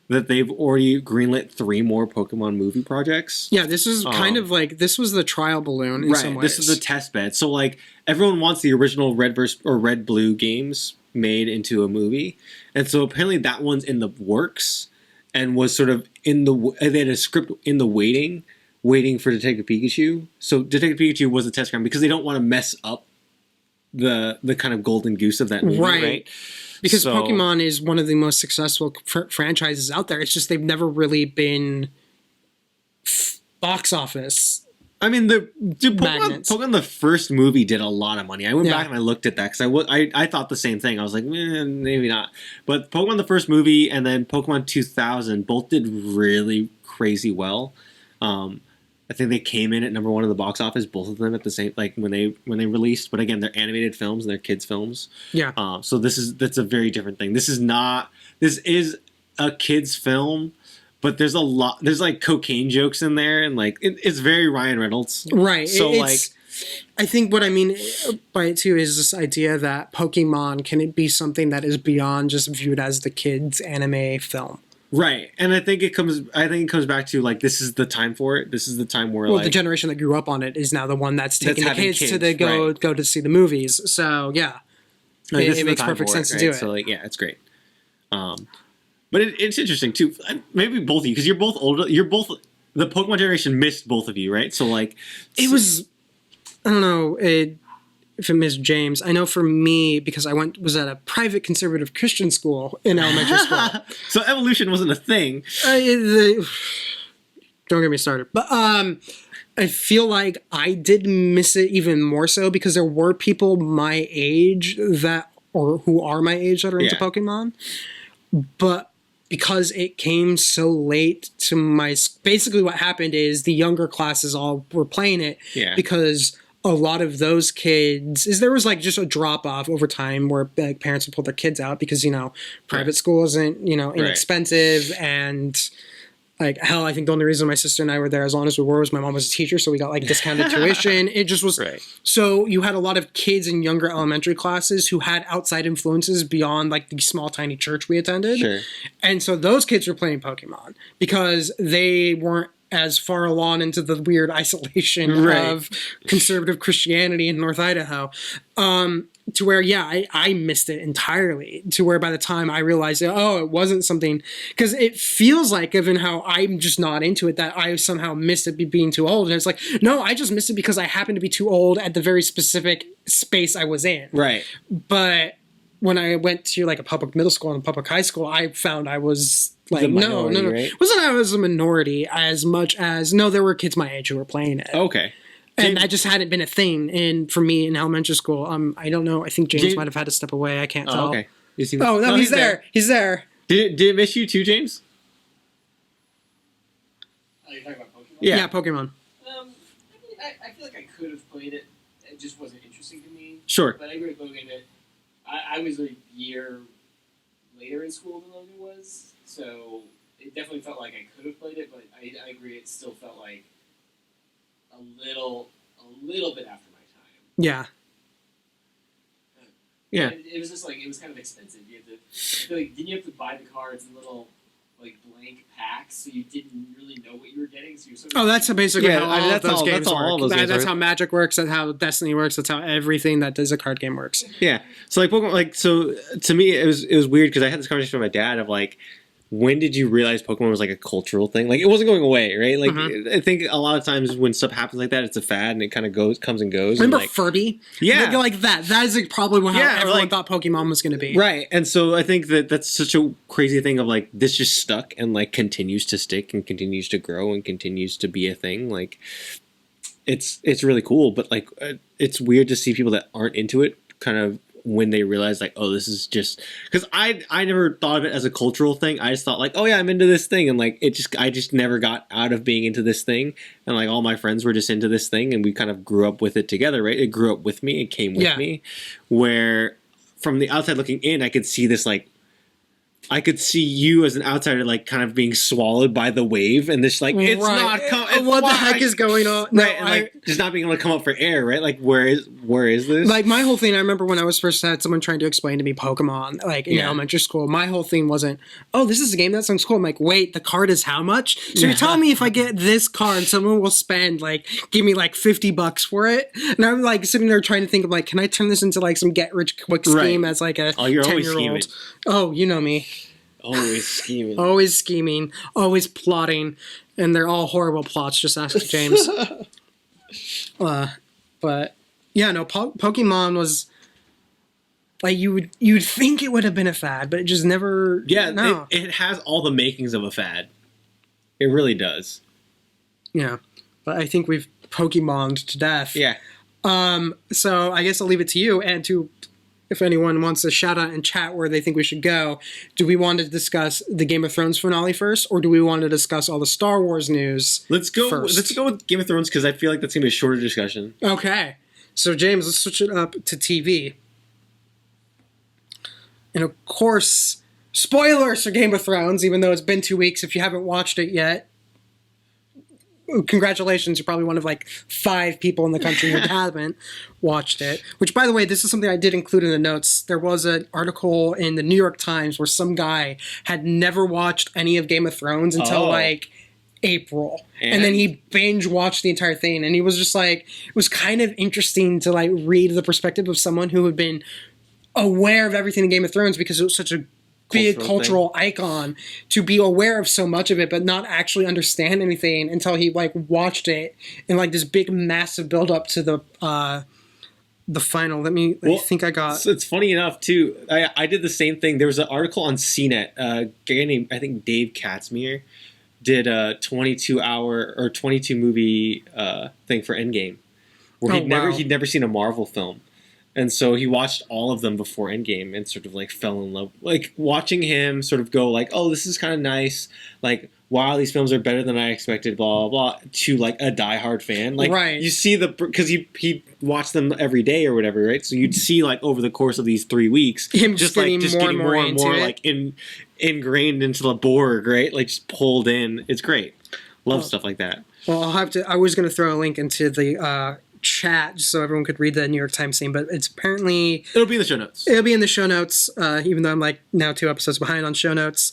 that they've already greenlit 3 more Pokemon movie projects. Yeah, this is kind of like, this was the trial balloon in some ways. This is the test bed. So like, everyone wants the original Red Blue games made into a movie. And so apparently that one's in the works and was sort of they had a script in the waiting for Detective Pikachu. So Detective Pikachu was a test ground because they don't want to mess up the kind of golden goose of that movie, right? Because Pokemon is one of the most successful franchises out there. It's just they've never really been box office. I mean, Pokemon the first movie did a lot of money. I went back and I looked at that because I thought the same thing. I was like, maybe not. But Pokemon the first movie and then Pokemon 2000 both did really crazy well. I think they came in at number 1 in the box office, both of them at the same, like when they released. But again, they're animated films and they're kids films. Yeah. So that's a very different thing. This is a kids film, but there's like cocaine jokes in there, and like it's very Ryan Reynolds. Right. So I think what I mean by it too is this idea that Pokemon can be something that is beyond just viewed as the kids anime film. Right, and I think it comes back to like this is the time for it. This is the time where the generation that grew up on it is now the one that's taking the kids to go to see the movies. So yeah, it makes perfect sense to do it. So like it's great. But it's interesting too. Maybe both of you because you're both older. You're both the Pokemon generation missed both of you, right? So like it was. I don't know if it missed James. I know for me, because I was at a private conservative Christian school in elementary school. So evolution wasn't a thing. Don't get me started. But I feel like I did miss it even more so because there were people my age who are my age that are into Pokemon. But because it came so late to basically what happened is the younger classes all were playing it because a lot of those kids there was like just a drop off over time where like, parents would pull their kids out because private school isn't inexpensive and like hell I think the only reason my sister and I were there as long as we were was my mom was a teacher, so we got like discounted tuition. It just was so you had a lot of kids in younger elementary classes who had outside influences beyond like the small tiny church we attended, and so those kids were playing Pokemon because they weren't as far along into the weird isolation of conservative Christianity in North Idaho, to where, I missed it entirely, to where by the time I realized, it wasn't something, because it feels like, given how I'm just not into it, that I somehow missed it being too old. And it's like, no, I just missed it because I happened to be too old at the very specific space I was in. Right. But when I went to like a public middle school and a public high school, I found I was Like, The no. minority, right? It wasn't I was a minority as much as, no, there were kids my age who were playing it. Okay. And that just hadn't been a thing. And for me in elementary school, I don't know. I think James might have had to step away. I can't tell. Okay. Is he, Oh, no, he's there. He's there. Did it miss you too, James? Oh, you're talking about Pokemon? Yeah, Pokemon. I feel like I could have played it. It just wasn't interesting to me. Sure. But I agree with Logan that I was a year later in school than Logan was, so it definitely felt like I could have played it. But I agree, it still felt like a little bit after my time. Yeah. Yeah. It was just like, it was kind of expensive. You had to, I feel like, didn't you have to buy the cards in little like blank packs, so you didn't really know what you were getting? So you're sort of That's basically how all of those games that's all work. those games That's work. how Magic works. That's how Destiny works. That's how everything that does a card game works. Yeah. So like Pokemon, like, so to me it was weird because I had this conversation with my dad of like, when did you realize Pokemon was like a cultural thing? Like, it wasn't going away, right? Like, I think a lot of times when stuff happens like that, it's a fad and it kind of comes and goes. Remember and like, Furby? Yeah. Like that. That is like probably how everyone like, thought Pokemon was going to be. Right. And so I think that that's such a crazy thing of like, this just stuck and like continues to stick and continues to grow and continues to be a thing. Like, it's really cool, but like, it's weird to see people that aren't into it kind of when they realize like, oh, this is just because I never thought of it as a cultural thing. I just thought like, oh yeah, I'm into this thing, and like I just never got out of being into this thing, and like all my friends were just into this thing, and we kind of grew up with it together, right? It grew up with me, it came with me, where from the outside looking in, I could see this like. I could see you as an outsider, like kind of being swallowed by the wave, and this like it's not coming. What the heck is going on? Right, no, and like just not being able to come up for air, right? Like where is this? Like my whole thing, I remember when I was first had someone trying to explain to me Pokemon, like in elementary school. My whole thing wasn't, oh, this is a game that sounds cool. I'm like, wait, the card is how much? So you're telling me if I get this card, someone will spend like give me like $50 for it? And I'm like sitting there trying to think of like, can I turn this into like some get rich quick scheme as like a 10-year-old? Oh, you know me. Always scheming. Always scheming. Always plotting. And they're all horrible plots, just ask James. But yeah, no, Pokemon was like you'd think it would have been a fad, but it just never. Yeah, no. it has all the makings of a fad. It really does. Yeah, but I think we've Pokemoned to death. Yeah. So I guess I'll leave it to you and to. If anyone wants to shout out in chat where they think we should go, do we want to discuss the Game of Thrones finale first, or do we want to discuss all the Star Wars news? Let's go. First? Let's go with Game of Thrones because I feel like that's gonna be a shorter discussion. Okay, so James, let's switch it up to TV, and of course, spoilers for Game of Thrones. Even though it's been 2 weeks, if you haven't watched it yet. Congratulations, you're probably one of like 5 people in the country who haven't watched it. Which, by the way, this is something I did include in the notes. There was an article in the New York Times where some guy had never watched any of Game of Thrones until like April. And then he binge watched the entire thing. And he was just like, it was kind of interesting to like read the perspective of someone who had been aware of everything in Game of Thrones because it was such a big cultural icon, to be aware of so much of it but not actually understand anything until he like watched it in like this big massive build up to the final. I think I got. So it's funny enough too. I did the same thing. There was an article on CNET. A guy named I think Dave Katzmir did a 22-hour or 22 movie thing for Endgame, where he'd never seen a Marvel film. And so he watched all of them before Endgame and sort of like fell in love. Like watching him sort of go like, oh, this is kind of nice. Like, wow, these films are better than I expected, blah, blah, blah, to like a diehard fan. Like, you see because he watched them every day or whatever, right? So you'd see like over the course of these 3 weeks, him just getting more and more like ingrained into the Borg, right? Like just pulled in. It's great. Love stuff like that. Well, I was going to throw a link into the chat just so everyone could read the New York Times thing, but it's apparently it'll be in the show notes. It'll be in the show notes, even though I'm like now 2 episodes behind on show notes.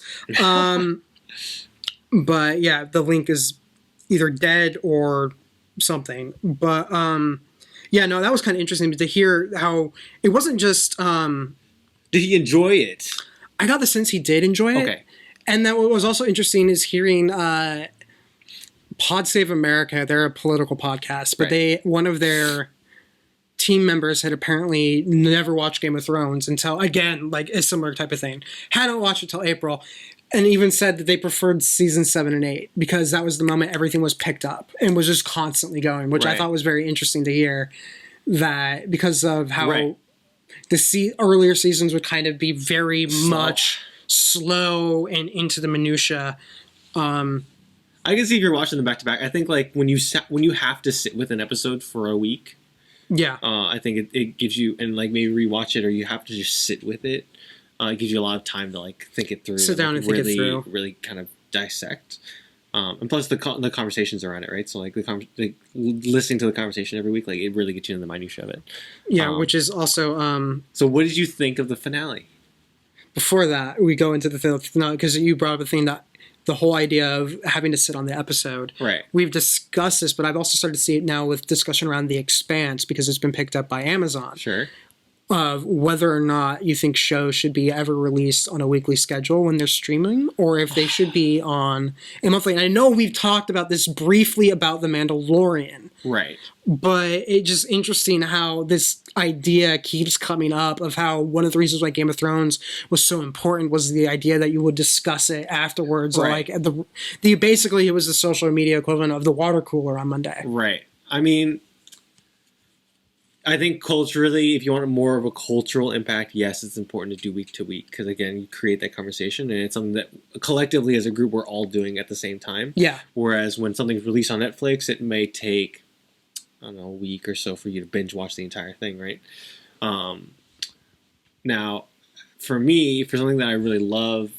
But yeah, the link is either dead or something. But yeah, no, that was kind of interesting to hear how it wasn't just. Did he enjoy it? I got the sense he did enjoy it. Okay. And that what was also interesting is hearing Pod Save America. They're a political podcast, but one of their team members had apparently never watched Game of Thrones until, again, like a similar type of thing. Hadn't watched it till April, and even said that they preferred season 7 and 8 because that was the moment everything was picked up and was just constantly going, which I thought was very interesting to hear. That because of how the earlier seasons would kind of be very much slow and into the minutia. I can see if you're watching them back to back. I think like when you have to sit with an episode for a week. Yeah. I think it gives you, and like maybe rewatch it, or you have to just sit with it. It gives you a lot of time to like think it through. Sit down and think it through. Really kind of dissect. And plus the conversations around it, right? So like listening to the conversation every week, like it really gets you in the minutia of it. Yeah, which is also. So what did you think of the finale? Before that, we go into the finale because you brought up the thing that the whole idea of having to sit on the episode. Right. We've discussed this, but I've also started to see it now with discussion around The Expanse because it's been picked up by Amazon. Sure. Of whether or not you think shows should be ever released on a weekly schedule when they're streaming, or if they should be on a monthly. And I know we've talked about this briefly about The Mandalorian. Right. But it's just interesting how this idea keeps coming up of how one of the reasons why Game of Thrones was so important was the idea that you would discuss it afterwards. Right. Or like basically it was the social media equivalent of the water cooler on Monday. Right. I mean, I think culturally, if you want more of a cultural impact, yes, it's important to do week to week because, again, you create that conversation and it's something that collectively as a group we're all doing at the same time. Yeah. Whereas when something's released on Netflix, it may take, I don't know, a week or so for you to binge watch the entire thing, right? Now, for me, for something that I really love,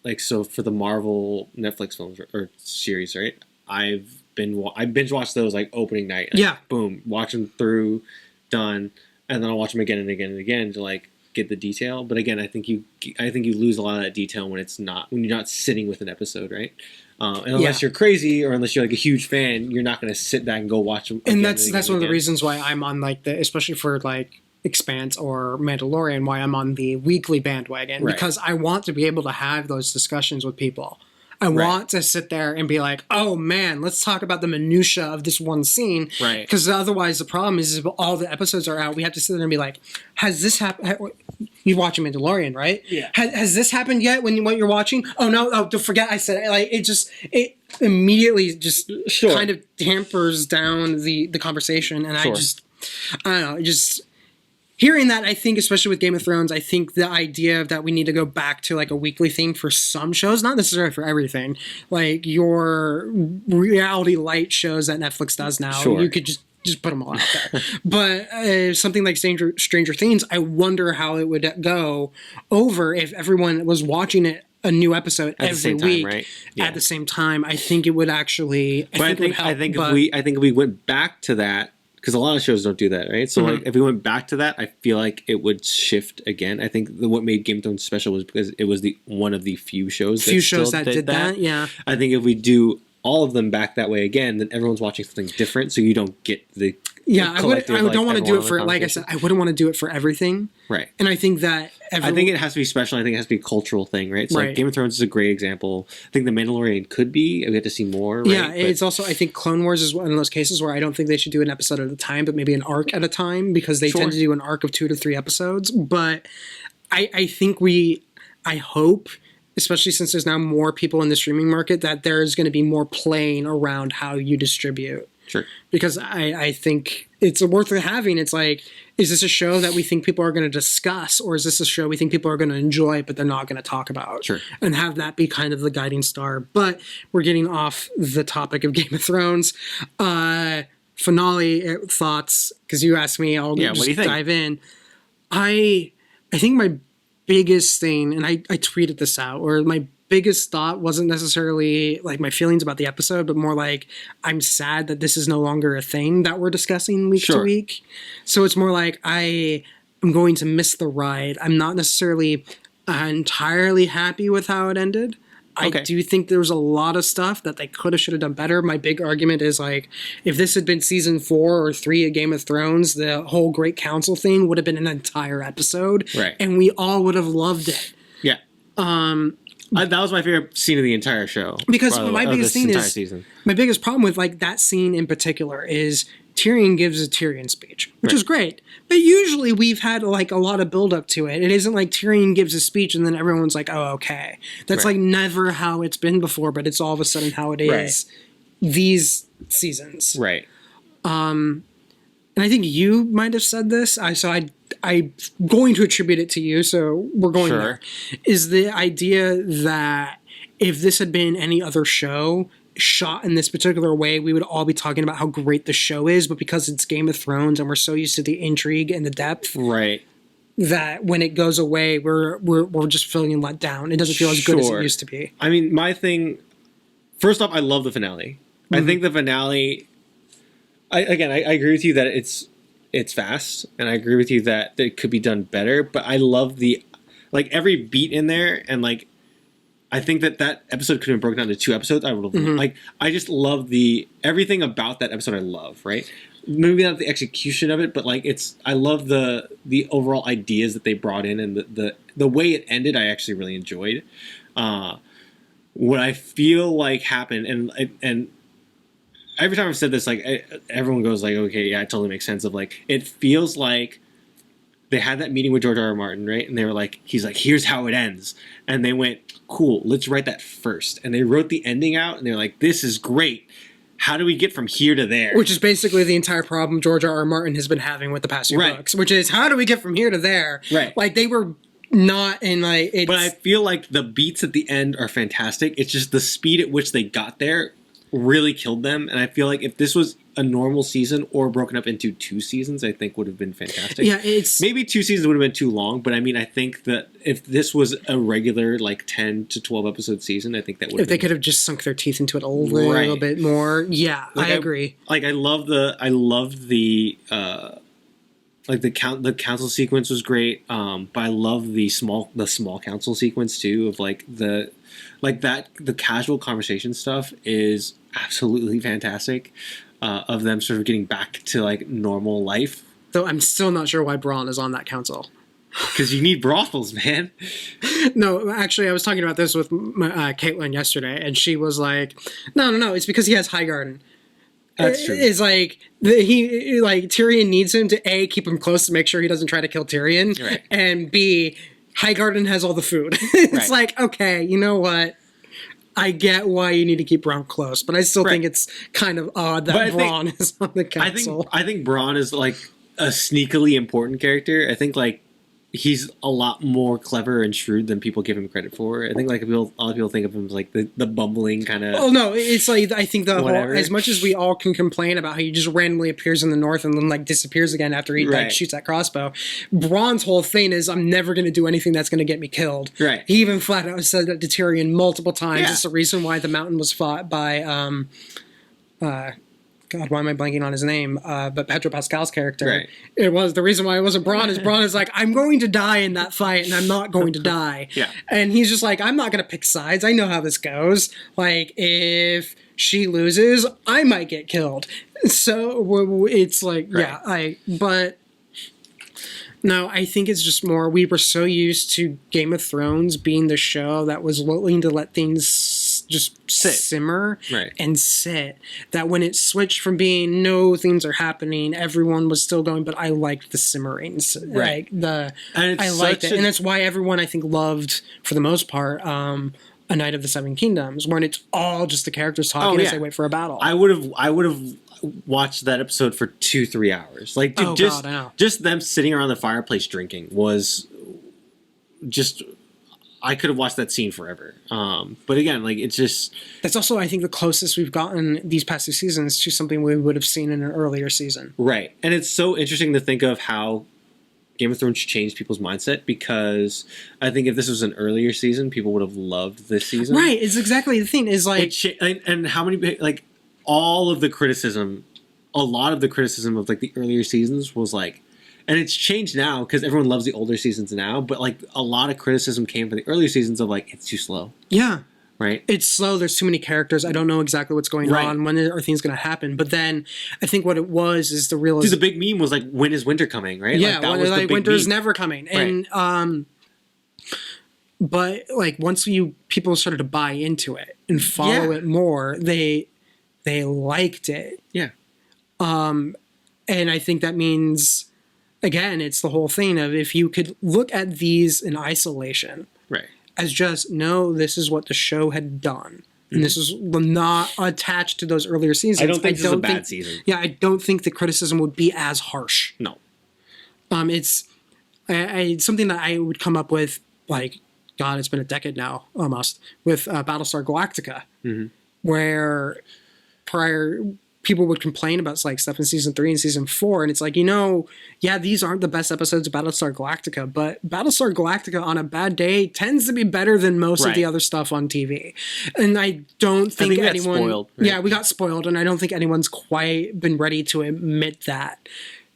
like so for the Marvel Netflix films or series, right? I binge watched those like opening night. Yeah. Boom, watch them through. Done, and then I'll watch them again and again and again to like get the detail. But again, I think you lose a lot of that detail when you're not sitting with an episode, right? And unless you're crazy or unless you're like a huge fan, you're not going to sit back and go watch them. And that's one of the reasons why I'm on like especially for like Expanse or Mandalorian, why I'm on the weekly bandwagon because I want to be able to have those discussions with people. I want to sit there and be like, oh man, let's talk about the minutia of this one scene. Right. Because otherwise the problem is if all the episodes are out, we have to sit there and be like, has this happened? You watching Mandalorian, right? Yeah. Has this happened yet what you're watching? Oh no, don't forget I said it. Like it immediately just kind of tampers down the conversation. And I don't know, hearing that, I think, especially with Game of Thrones, I think the idea that we need to go back to like a weekly thing for some shows, not necessarily for everything, like your reality light shows that Netflix does now, you could just put them all out there. But something like Stranger Things, I wonder how it would go over if everyone was watching it a new episode every week at the same time. I think it would actually. I think if we went back to that. Because a lot of shows don't do that, right? So, like, if we went back to that, I feel like it would shift again. I think what made Game of Thrones special was because it was one of the few shows that did that. Yeah, I think if we do all of them back that way again, then everyone's watching something different, so you don't get the I don't want to do it for, like I said, I wouldn't want to do it for everything. Right. And I think that I think it has to be special. I think it has to be a cultural thing, right? So like Game of Thrones is a great example. I think The Mandalorian could be. We have to see more, right? Yeah, it's also, I think Clone Wars is one of those cases where I don't think they should do an episode at a time, but maybe an arc at a time, because they tend to do an arc of 2 to 3 episodes. But I think I hope, especially since there's now more people in the streaming market, that there's going to be more playing around how you distribute. Sure. Because I think it's worth having. It's like, is this a show that we think people are going to discuss, or is this a show we think people are going to enjoy but they're not going to talk about? Sure. And have that be kind of the guiding star. But we're getting off the topic of Game of Thrones. Finale thoughts, because you asked me, I'll just dive in. I think my biggest thing, and I tweeted this out, or my biggest thought wasn't necessarily like my feelings about the episode, but more like I'm sad that this is no longer a thing that we're discussing week to week. So it's more like I am going to miss the ride. I'm not necessarily entirely happy with how it ended. I do think there was a lot of stuff that they could have, should have done better. My big argument is like, if this had been season 4 or 3 of Game of Thrones, the whole Great Council thing would have been an entire episode, and we all would have loved it. Yeah. That was my favorite scene of the entire show. Because my biggest thing is, my biggest problem with like that scene in particular is Tyrion gives a Tyrion speech, which is great. But usually we've had like a lot of build up to it. It isn't like Tyrion gives a speech and then everyone's like, oh, okay. That's like never how it's been before, but it's all of a sudden how it is these seasons. Right. And I think you might have said this. I'm going to attribute it to you, so we're going there. Is the idea that if this had been any other show shot in this particular way, we would all be talking about how great the show is, but because it's Game of Thrones and we're so used to the intrigue and the depth, that when it goes away, we're just feeling let down. It doesn't feel as good as it used to be. I mean, my thing. First off, I love the finale. I think the finale. I agree with you that it's fast, and I agree with you that it could be done better. But I love the every beat in there, and I think that episode could have been broken down to 2 episodes. I would have I just love everything about that episode. I love, right? Maybe not the execution of it, but I love the overall ideas that they brought in, and the way it ended. I actually really enjoyed. What I feel like happened, and every time I've said this, everyone goes okay, yeah, it totally makes sense. Of it feels like they had that meeting with George R. R. Martin, right? And they were he's here's how it ends, and they went, cool, let's write that first. And they wrote the ending out, and they're this is great. How do we get from here to there? Which is basically the entire problem George R. R. Martin has been having with the past few books, which is how do we get from here to there? Right. They were not in But I feel the beats at the end are fantastic. It's just the speed at which they got there really killed them, and I feel if this was a normal season or broken up into 2 seasons, I think would have been fantastic. Yeah, it's maybe 2 seasons would have been too long, but I mean, I think that if this was a regular 10 to 12 episode season, I think that would. If they could have just sunk their teeth into it a little bit more, yeah, I agree. I loved the the council sequence was great, but I love the small council sequence too of the casual conversation stuff is absolutely fantastic, of them sort of getting back to normal life. Though I'm still not sure why Bronn is on that council. Because you need brothels, man. No, actually, I was talking about this with Caitlin yesterday, and she was like, no, it's because he has Highgarden. That's true. It's Tyrion needs him to A, keep him close to make sure he doesn't try to kill Tyrion, and B, Highgarden has all the food. It's okay, you know what? I get why you need to keep Bronn close, but I still think it's kind of odd that Bronn is on the council. I think Bronn is a sneakily important character. I think he's a lot more clever and shrewd than people give him credit for. I think a lot of people think of him as the bumbling kind of. Oh no, it's I think the whole, as much as we all can complain about how he just randomly appears in the north and then disappears again after he shoots that crossbow. Bronn's whole thing is I'm never going to do anything that's going to get me killed. Right. He even flat out said that to Tyrion multiple times. Yeah. It's the reason why the mountain was fought by God, why am I blanking on his name? But Pedro Pascal's character. Right. It was the reason why it wasn't Bronn. Is Bronn is I'm going to die in that fight, and I'm not going to die. Yeah. And he's just I'm not going to pick sides. I know how this goes. if she loses, I might get killed. So it's but. No, I think it's just more, we were so used to Game of Thrones being the show that was willing to let things just simmer and sit, that when it switched from being, no, things are happening, everyone was still going, but I liked the simmering. I liked it. And that's why everyone, I think, loved, for the most part, A Night of the Seven Kingdoms, when it's all just the characters talking as they wait for a battle. I would have watched that episode for 2-3 hours. Just them sitting around the fireplace drinking was just. I could have watched that scene forever. But again, it's just. That's also, I think, the closest we've gotten these past 2 seasons to something we would have seen in an earlier season. Right, and it's so interesting to think of how Game of Thrones changed people's mindset, because I think if this was an earlier season, people would have loved this season. Right, it's exactly the thing. Is and how many all of the criticism, a lot of the criticism of the earlier seasons was and it's changed now because everyone loves the older seasons now, but a lot of criticism came from the earlier seasons of it's too slow. Yeah. Right? It's slow. There's too many characters. I don't know exactly what's going on. When are things going to happen? But then I think what it was is the realization. The big meme was when is winter coming, right? Yeah, winter's never coming. And but once people started to buy into it and follow it more, they liked it. Yeah. And I think that means, again, it's the whole thing of if you could look at these in isolation, Right. as just, no, this is what the show had done. And this is not attached to those earlier seasons. I don't think this is a bad season. Yeah, I don't think the criticism would be as harsh. No. It's something that I would come up with, like, God, it's been a decade now, almost, with Battlestar Galactica, where prior people would complain about like stuff in season 3 and season 4, and it's like, yeah, these aren't the best episodes of Battlestar Galactica, but Battlestar Galactica on a bad day tends to be better than most of the other stuff on TV. And I don't think, we got anyone spoiled, right? Yeah, we got spoiled, and I don't think anyone's quite been ready to admit that.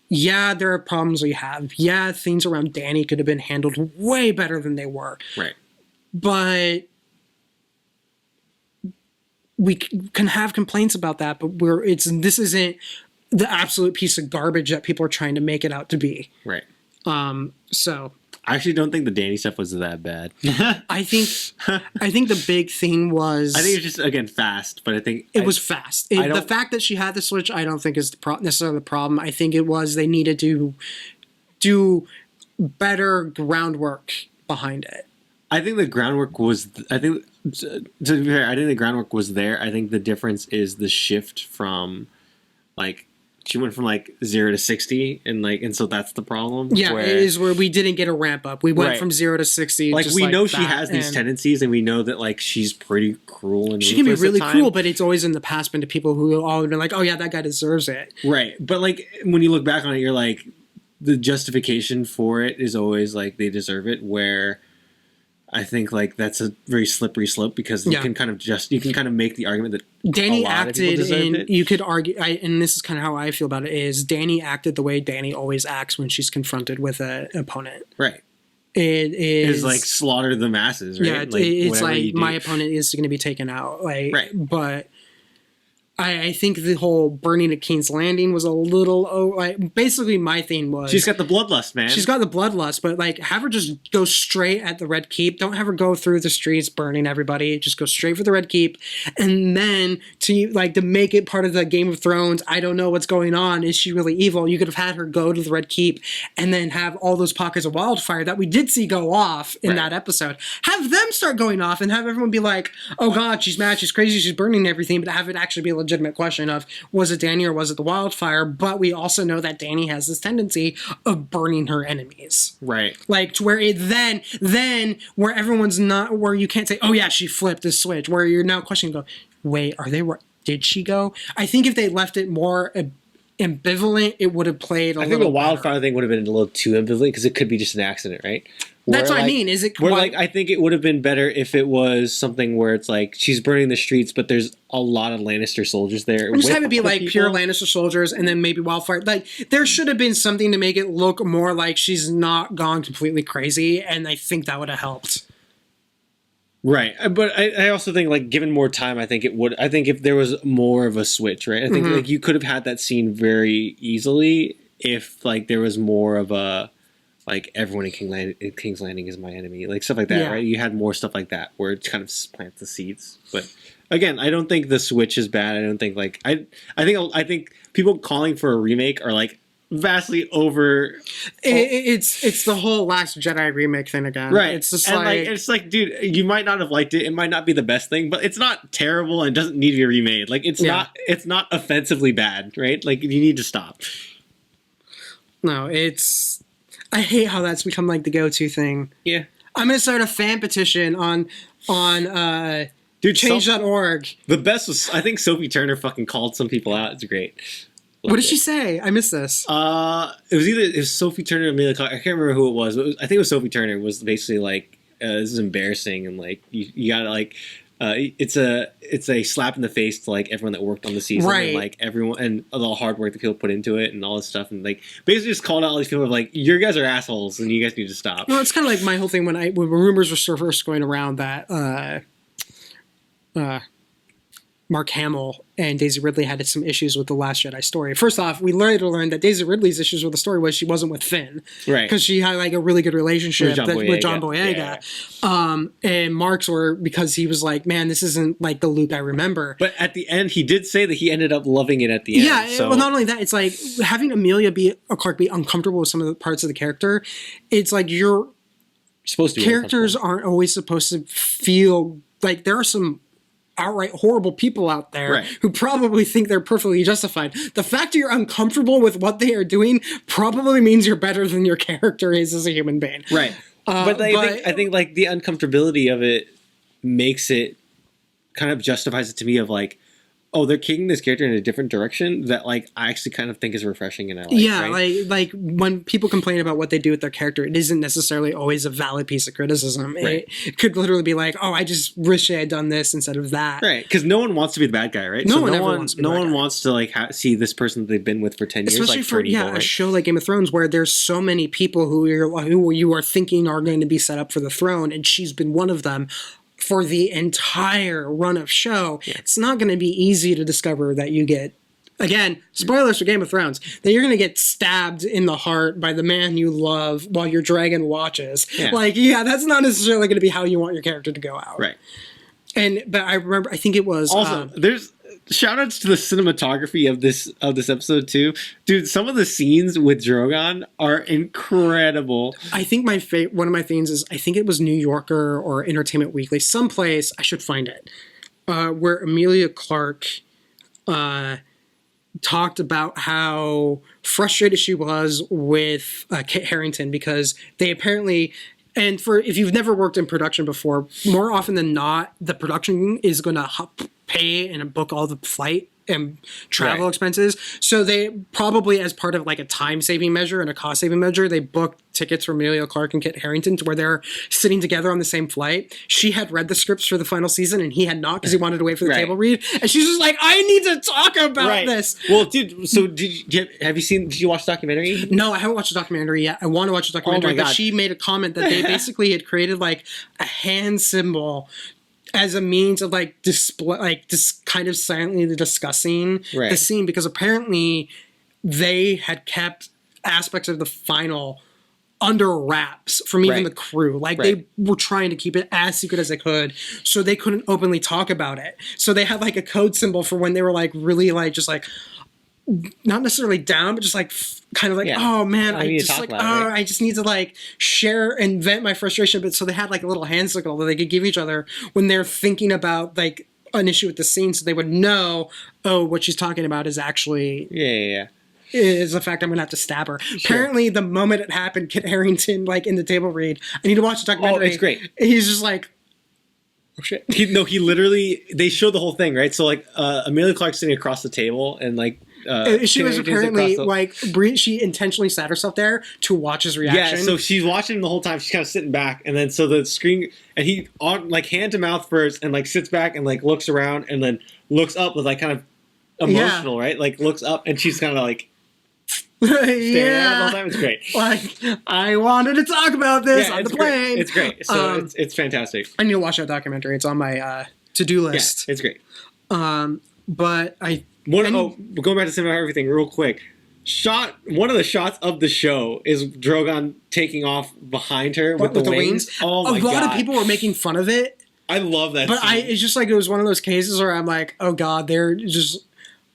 Yeah, there are problems we have. Yeah, things around Danny could have been handled way better than they were. Right. But we can have complaints about that, but this isn't the absolute piece of garbage that people are trying to make it out to be. Right. So I actually don't think the Danny stuff was that bad. I think the big thing was, I think it's just, again, fast, but I think it was fast. The fact that she had the switch, I don't think is necessarily the problem. I think it was they needed to do better groundwork behind it. I think the groundwork was. To be fair, I think the groundwork was there. I think the difference is the shift from, like, she went from like 0 to 60, and so that's the problem. Yeah, it is where we didn't get a ramp up. We went from 0 to 60. Like, we know she has these tendencies, and we know that like she's pretty cruel and she can be really cruel, but it's always in the past been to people who all have been like, oh yeah, that guy deserves it. Right, but like when you look back on it, you're like, the justification for it is always like they deserve it. Where I think like that's a very slippery slope, because you can kind of make the argument that Danny a lot acted of people in. it. You could argue, and this is kind of how I feel about it: is Danny acted the way Danny always acts when she's confronted with an opponent. Right. It is like slaughter the masses. Right. Yeah, it's like my opponent is going to be taken out. Like, right. But I think the whole burning at King's Landing was a little basically my thing was she's got the bloodlust, man. She's got the bloodlust, but like have her just go straight at the Red Keep. Don't have her go through the streets burning everybody. Just go straight for the Red Keep, and then to make it part of the Game of Thrones. I don't know what's going on. Is she really evil? You could have had her go to the Red Keep and then have all those pockets of wildfire that we did see go off in that episode. Have them start going off and have everyone be like, "Oh God, she's mad. She's crazy. She's burning everything." But have it actually be a legitimate question of, was it Danny or was it the wildfire? But we also know that Danny has this tendency of burning her enemies, right? Like to where it then where everyone's not, where you can't say, oh yeah, she flipped the switch, where you're now questioning, go, wait, did she go? I think if they left it more ambivalent, it would have played I think the wildfire thing would have been a little too ambivalent, because it could be just an accident, right? That's what I mean. Is it I think it would have been better if it was something where it's like she's burning the streets, but there's a lot of Lannister soldiers there. Or just have it be like pure Lannister soldiers, and then maybe wildfire. Like there should have been something to make it look more like she's not gone completely crazy, and I think that would have helped. Right, but I also think like given more time, I think it would. I think if there was more of a switch, right? I think like you could have had that scene very easily if like there was more of a. Like everyone in King's Landing is my enemy, like stuff like that, right? You had more stuff like that where it kind of plants the seeds. But again, I don't think the switch is bad. I don't think like I think people calling for a remake are like vastly over. It's the whole Last Jedi remake thing again, right? It's just it's like, dude, you might not have liked it. It might not be the best thing, but it's not terrible and doesn't need to be remade. Like it's not offensively bad, right? Like you need to stop. No, I hate how that's become like the go-to thing. Yeah. I'm going to start a fan petition on change.org. The best was, I think Sophie Turner fucking called some people out. It's great. What did she say? I missed this. It was Sophie Turner or Amelia Clark. I can't remember who it was, but I think it was Sophie Turner. It was basically like, this is embarrassing, and like you gotta like it's a slap in the face to like everyone that worked on the season, right? And like everyone and all the hard work that people put into it and all this stuff, and like basically just called out all these people of like, you guys are assholes and you guys need to stop. Well, it's kind of like my whole thing when rumors were first going around that Mark Hamill and Daisy Ridley had some issues with the Last Jedi story. First off, we later learned that Daisy Ridley's issues with the story was she wasn't with Finn, Right. Because she had like a really good relationship with John Boyega. Yeah. And Mark's were because he was like, man, this isn't like the Luke I remember. But at the end, he did say that he ended up loving it at the end. Yeah, so. well, not only that, it's like having Amelia Clark be uncomfortable with some of the parts of the character. It's like you're supposed to be characters aren't always supposed to feel like there are some outright horrible people out there Right. who probably think they're perfectly justified. The fact that you're uncomfortable with what they are doing probably means you're better than your character is as a human being. Right. But I think like the uncomfortability of it makes it kind of justifies it to me of like, oh, they're kicking this character in a different direction that like I actually kind of think is refreshing and I like. Yeah, right? like when people complain about what they do with their character, it isn't necessarily always a valid piece of criticism. Right. It could literally be like, oh, I just wish I had done this instead of that. Right, because no one wants to be the bad guy, right? No one ever wants to be the bad guy. wants to like see this person that they've been with for 10 years, Especially like for turn evil, a right? show like Game of Thrones where there's so many people who you are thinking are going to be set up for the throne, and she's been one of them for the entire run of show. Yeah. It's not going to be easy to discover that you get, again, spoilers for Game of Thrones, that you're going to get stabbed in the heart by the man you love while your dragon watches. Yeah. Like, yeah, that's not necessarily going to be how you want your character to go out. Right. But I remember, I think it was Also, there's shout outs to the cinematography of this episode too. Dude, some of the scenes with Drogon are incredible. I think one of my themes is, I think it was New Yorker or Entertainment Weekly, someplace, I should find it, where Amelia Clark talked about how frustrated she was with Kit Harington because they apparently, and for if you've never worked in production before, more often than not, the production is going to pay and book all the flight and travel expenses. So they probably, as part of like a time-saving measure and a cost-saving measure, they booked tickets for Amelia Clark and Kit Harington to where they're sitting together on the same flight. She had read the scripts for the final season and he had not because he wanted to wait for the table read. And she's just like, I need to talk about this. Well, dude, so did you watch the documentary? No, I haven't watched the documentary yet. I want to watch the documentary, but she made a comment that they basically had created like a hand symbol as a means of like display, like just kind of silently discussing the scene, because apparently they had kept aspects of the final under wraps from even the crew. Like they were trying to keep it as secret as they could, so they couldn't openly talk about it. So they had like a code symbol for when they were like really like just like not necessarily down, but just like kind of like, oh man, I just like, I just need to like share and vent my frustration. But so they had like a little hand signal that they could give each other when they're thinking about like an issue with the scene, so they would know, oh, what she's talking about is actually is the fact I'm gonna have to stab her. Sure. Apparently, the moment it happened, Kit Harington, like in the table read, I need to watch the documentary. Oh, it's great. He's just like, oh shit. He literally, they showed the whole thing, right? So like Amelia Clark sitting across the table and like. She was apparently like she intentionally sat herself there to watch his reaction. Yeah, so she's watching him the whole time. She's kind of sitting back, and then so the screen, and he on like hand to mouth first, and like sits back and like looks around, and then looks up with like kind of emotional, right? Like looks up, and she's kind of like staring at him the whole time. It's great. Like I wanted to talk about this on the plane. It's great. So it's fantastic. I need to watch that documentary. It's on my to-do list. Yeah, it's great. But going back to everything real quick. One of the shots of the show is Drogon taking off behind her with the wings. Oh my god! A lot of people were making fun of it. I love that. But it's just like it was one of those cases where I'm like, oh god, they're just.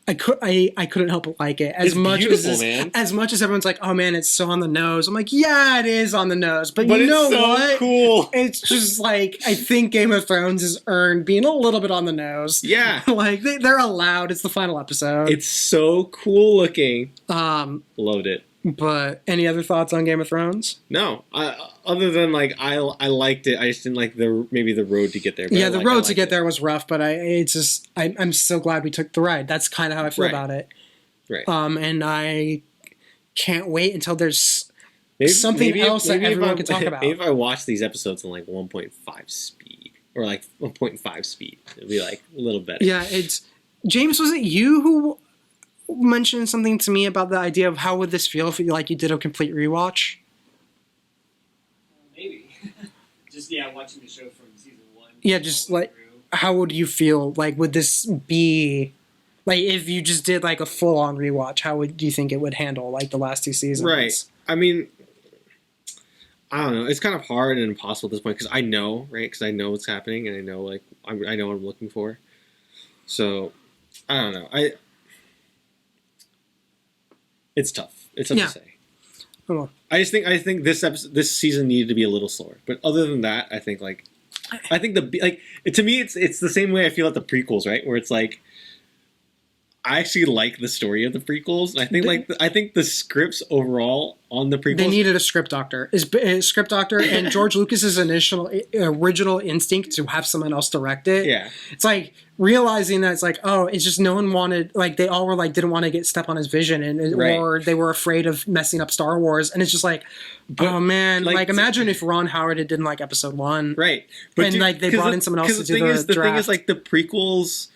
I couldn't help but like it as much as everyone's like, oh man, it's so on the nose. I'm like, yeah, it is on the nose, but you know what? Cool. It's just like I think Game of Thrones has earned being a little bit on the nose. Yeah, like they're allowed. It's the final episode. It's so cool looking. Loved it. But any other thoughts on Game of Thrones? No, other than like I liked it. I just didn't like the road to get there. Yeah, the road to get there was rough, but I'm so glad we took the ride. That's kind of how I feel about it. Right. And I can't wait until there's something else that everyone can talk about. Maybe if I watch these episodes in like 1.5 speed or like 1.5 speed, it'll be like a little better. Yeah, James. Was it you who mentioned something to me about the idea of how would this feel if you did a complete rewatch? Maybe. Just watching the show from season 1. Yeah, just like how would you feel? Like, would this be like if you just did like a full on rewatch? How would you think it would handle like the last two seasons? Right. I mean, I don't know. It's kind of hard and impossible at this point because I know, right? Because I know what's happening and I know like I know what I'm looking for. So I don't know. It's tough. It's tough Yeah. to say. Oh. I think this season needed to be a little slower. But other than that, I think to me it's the same way I feel at the prequels, right? Where it's like I actually like the story of the prequels. And I think the scripts overall on the prequels. They needed a script doctor. Script doctor and George Lucas's original instinct to have someone else direct it. Yeah. It's like realizing that it's like, oh, it's just no one wanted, like they all were like didn't want to get step on his vision or they were afraid of messing up Star Wars. And it's just like, oh man, like imagine if Ron Howard had done like episode 1. Right. They brought in someone else to do the draft. The thing is like the prequels,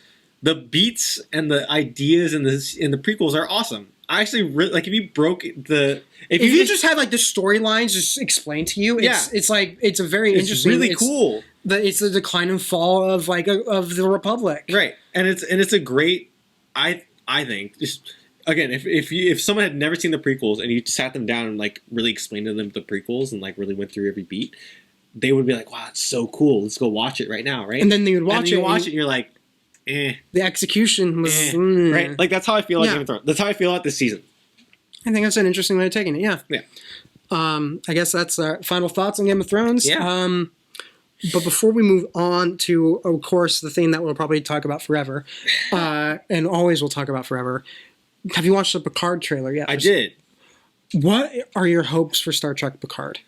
the beats and the ideas in the prequels are awesome. I actually really like if you broke the if you just had like the storylines just explained to you. It's like it's a very interesting. Really cool. It's the decline and fall of of the Republic. Right, and it's a great. I think just again if someone had never seen the prequels and you sat them down and like really explained to them the prequels and like really went through every beat, they would be like, wow, it's so cool. Let's go watch it right now, right? And then they would watch it. And you're like. The execution was right. Like that's how I feel. Game of Thrones. That's how I feel about this season. I think that's an interesting way of taking it. Yeah. Yeah. I guess that's our final thoughts on Game of Thrones. Yeah. But before we move on to, of course, the thing that we'll probably talk about forever, and always will talk about forever. Have you watched the Picard trailer yet? I did. What are your hopes for Star Trek Picard?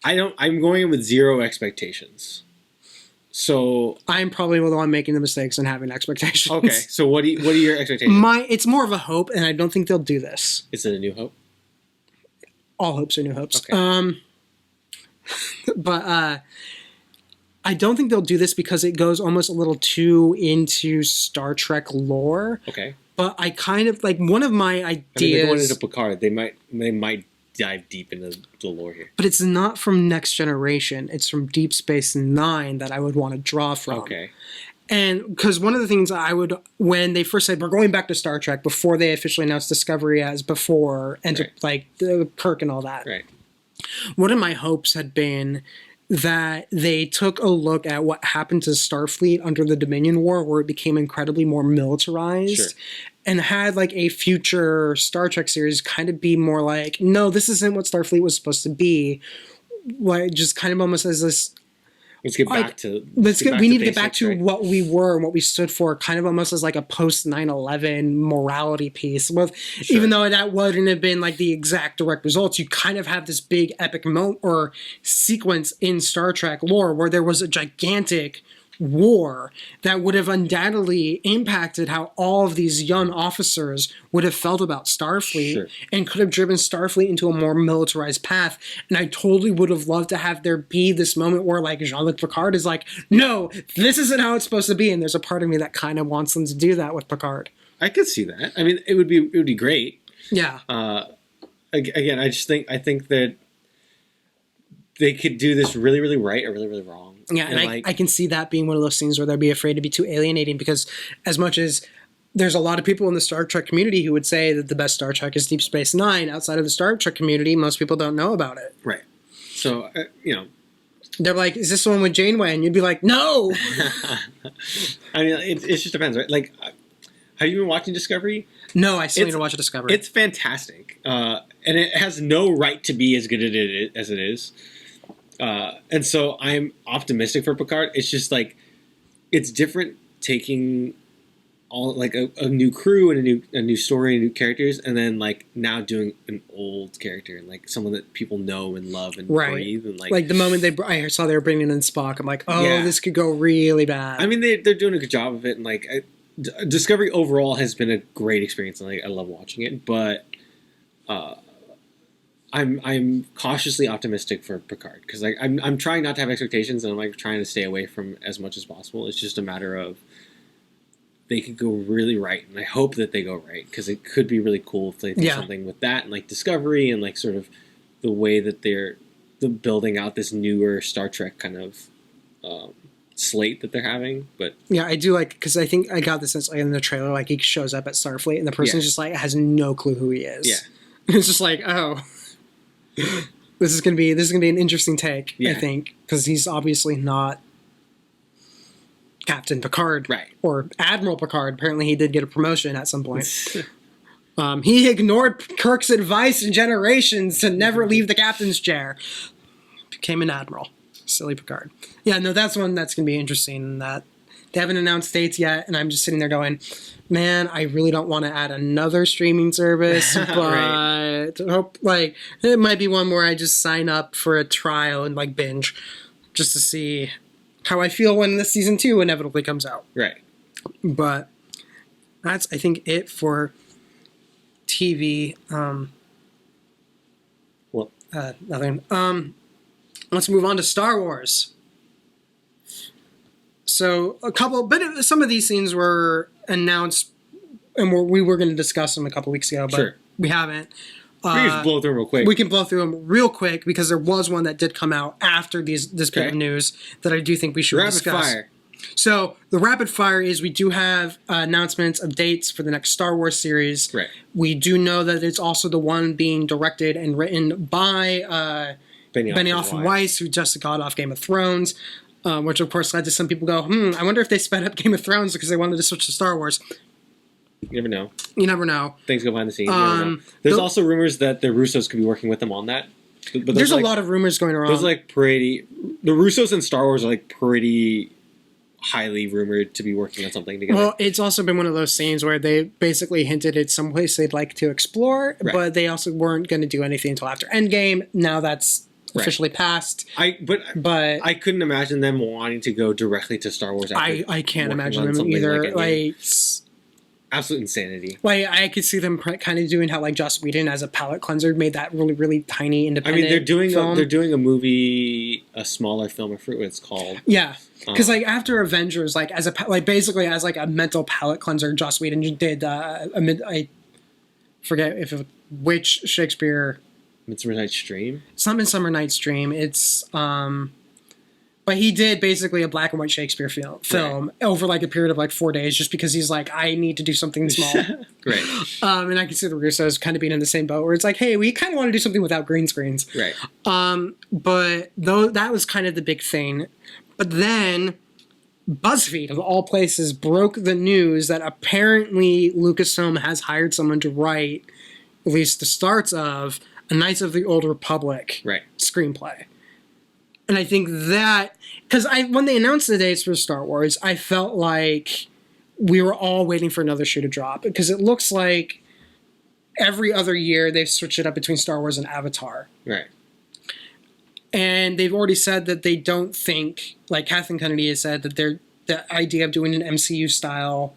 I'm going in with zero expectations. So I'm probably the one making the mistakes and having expectations. Okay, so what are your expectations? It's more of a hope, and I don't think they'll do this. Is it a new hope? All hopes are new hopes. Okay. But I don't think they'll do this because it goes almost a little too into Star Trek lore. Okay. But I kind of like one of my ideas. I mean, they're going into Picard. They might dive deep into the lore here. But it's not from Next Generation. It's from Deep Space Nine that I would want to draw from. Okay. And because one of the things when they first said we're going back to Star Trek before they officially announced Discovery as before, and like the Kirk and all that. Right. One of my hopes had been that they took a look at what happened to Starfleet under the Dominion War, where it became incredibly more militarized. Sure. And had like a future Star Trek series kind of be more like, no, this isn't what Starfleet was supposed to be. Like just kind of almost as this. Let's get back to. We need to get back to what we were and what we stood for, kind of almost as like a post 9/11 morality piece. With even though that wouldn't have been like the exact direct results, you kind of have this big epic moment or sequence in Star Trek lore where there was a gigantic war that would have undoubtedly impacted how all of these young officers would have felt about Starfleet and could have driven Starfleet into a more militarized path. And I totally would have loved to have there be this moment where like Jean-Luc Picard is like, no, this isn't how it's supposed to be. And there's a part of me that kind of wants them to do that with Picard. I could see that. I mean, it would be great. Yeah. Again, I think that they could do this really, really right or really, really wrong. Yeah, and I can see that being one of those things where they'd be afraid to be too alienating because as much as there's a lot of people in the Star Trek community who would say that the best Star Trek is Deep Space Nine, outside of the Star Trek community, most people don't know about it. Right. So, They're like, is this the one with Janeway? And you'd be like, no! I mean, it just depends, right? Like, have you been watching Discovery? No, I still need to watch Discovery. It's fantastic. And it has no right to be as good as it is. And so I'm optimistic for Picard. It's just like it's different taking all like a new crew and a new story and new characters, and then like now doing an old character and like someone that people know and love and breathe and like the moment I saw they were bringing in Spock, I'm like, oh, this could go really bad. I mean, they're doing a good job of it, and like Discovery overall has been a great experience, and like I love watching it, but. I'm cautiously optimistic for Picard because like I'm trying not to have expectations and I'm like trying to stay away from as much as possible. It's just a matter of they could go really right, and I hope that they go right because it could be really cool if they do something with that and like Discovery and like sort of the way that they're building out this newer Star Trek kind of slate that they're having. But Yeah, I do like, because I think I got the sense like in the trailer, like he shows up at Starfleet and the person just like has no clue who he is. Yeah. It's just like, oh, this is gonna be an interesting take. I think, because he's obviously not Captain Picard, right, or Admiral Picard. Apparently, he did get a promotion at some point. He ignored Kirk's advice in Generations to never leave the captain's chair. Became an admiral. Silly Picard. Yeah, no, that's one that's going to be interesting. That they haven't announced dates yet, and I'm just sitting there going, man, I really don't want to add another streaming service, but right. Hope like it might be one where I just sign up for a trial and like binge, just to see how I feel when the season 2 inevitably comes out. Right. But that's, I think, it for TV. Nothing. Let's move on to Star Wars. So some of these scenes were announced, and we were going to discuss them a couple weeks ago, but we haven't. We can just blow through them real quick. We can blow through them real quick because there was one that did come out after this bit of news that I do think we should discuss. Rapid fire. So the rapid fire is we do have announcements of dates for the next Star Wars series. Right. We do know that it's also the one being directed and written by Benioff and Weiss, who just got off Game of Thrones, which of course led to some people go, I wonder if they sped up Game of Thrones because they wanted to switch to Star Wars. You never know. You never know. Things go behind the scenes. You never know. There's also rumors that the Russos could be working with them on that. But there's a lot of rumors going around. There's the Russos and Star Wars are like pretty highly rumored to be working on something together. Well, it's also been one of those scenes where they basically hinted it's someplace they'd like to explore, but they also weren't going to do anything until after Endgame. Now that's officially passed. But I couldn't imagine them wanting to go directly to Star Wars. After I can't imagine them either. Like absolute insanity. Like I could see them kind of doing how like Joss Whedon as a palate cleanser made that really, really tiny independent. I mean, they're doing a movie, a smaller film. I forget what it's called. Yeah, because like after Avengers, like basically as a mental palate cleanser, Joss Whedon did. I forget which Shakespeare. Midsummer Night's Dream. It's not Midsummer Night's Dream. It's but he did basically a black and white Shakespeare film over like a period of like 4 days, just because he's like, I need to do something small. Right. And I can see the Russos kind of being in the same boat where it's like, hey, we kind of want to do something without green screens. Right. But though that was kind of the big thing. But then BuzzFeed, of all places, broke the news that apparently Lucasfilm has hired someone to write, at least the starts of, a Knights of the Old Republic screenplay. And I think that, because when they announced the dates for Star Wars, I felt like we were all waiting for another shoe to drop, because it looks like every other year they've switched it up between Star Wars and Avatar. Right. And they've already said that they don't think, like Kathleen Kennedy has said, that the idea of doing an MCU-style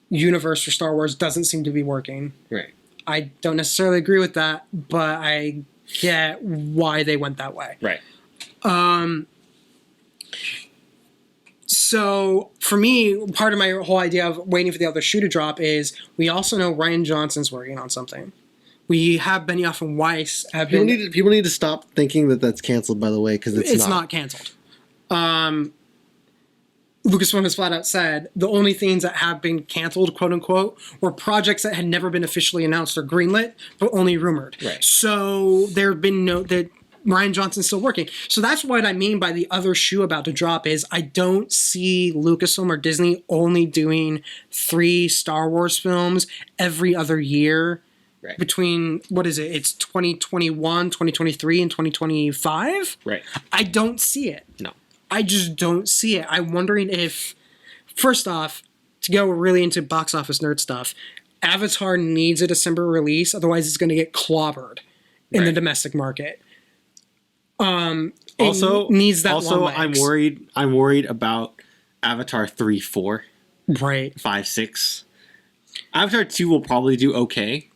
universe for Star Wars doesn't seem to be working. Right. I don't necessarily agree with that, but I get why they went that way. Right. So for me, part of my whole idea of waiting for the other shoe to drop is we also know Rian Johnson's working on something. We have Benioff and Weiss. People need to stop thinking that that's canceled, by the way, because it's not canceled. Lucasfilm has flat out said the only things that have been canceled, quote unquote, were projects that had never been officially announced or greenlit, but only rumored. Right. So there have been that Rian Johnson's still working. So that's what I mean by the other shoe about to drop is I don't see Lucasfilm or Disney only doing 3 Star Wars films every other year. Right. Between, what is it? It's 2021, 2023, and 2025? Right. I don't see it. No. I just don't see it. I'm wondering if, first off, to go really into box office nerd stuff, Avatar needs a December release, otherwise it's going to get clobbered in the domestic market. Also, needs that also long legs. I'm worried about Avatar 3, 4, right, 5, 6. Avatar 2 will probably do okay,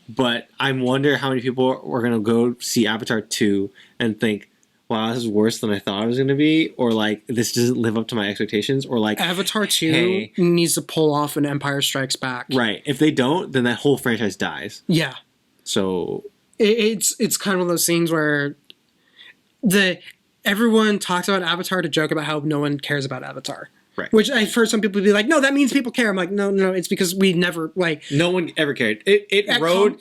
but I wonder how many people are going to go see Avatar 2 and think, wow, this is worse than I thought it was going to be, or like, this doesn't live up to my expectations, or like, Avatar 2 needs to pull off an Empire Strikes Back. Right. If they don't, then that whole franchise dies. Yeah. So It's kind of one of those scenes where everyone talks about Avatar to joke about how no one cares about Avatar. Right. Which I've heard some people be like, no, that means people care. I'm like, no, it's because we never like. No one ever cared. It rode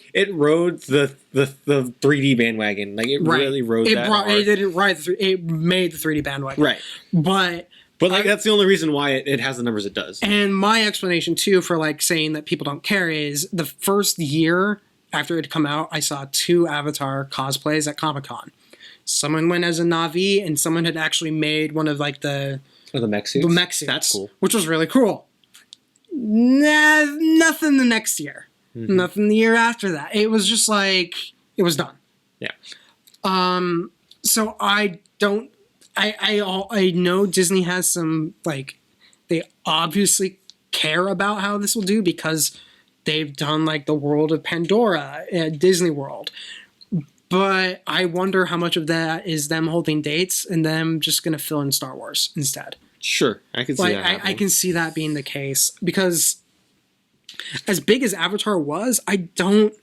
the 3D bandwagon. Like it really rode that hard. It didn't ride it made the 3D bandwagon. Right. But like that's the only reason why it has the numbers it does. And my explanation too for like saying that people don't care is the first year after it had come out, I saw 2 Avatar cosplays at Comic-Con. Someone went as a Na'vi, and someone had actually made one of like the mech suits. The mech suits. That's cool. Which was really cool. Nothing the next year. Mm-hmm. Nothing the year after that. It was just like it was done. Yeah. So I don't. I know Disney has some like they obviously care about how this will do because they've done like the World of Pandora at Disney World. But I wonder how much of that is them holding dates and them just going to fill in Star Wars instead. Sure, I can see that. I can see that being the case because as big as Avatar was, I don't,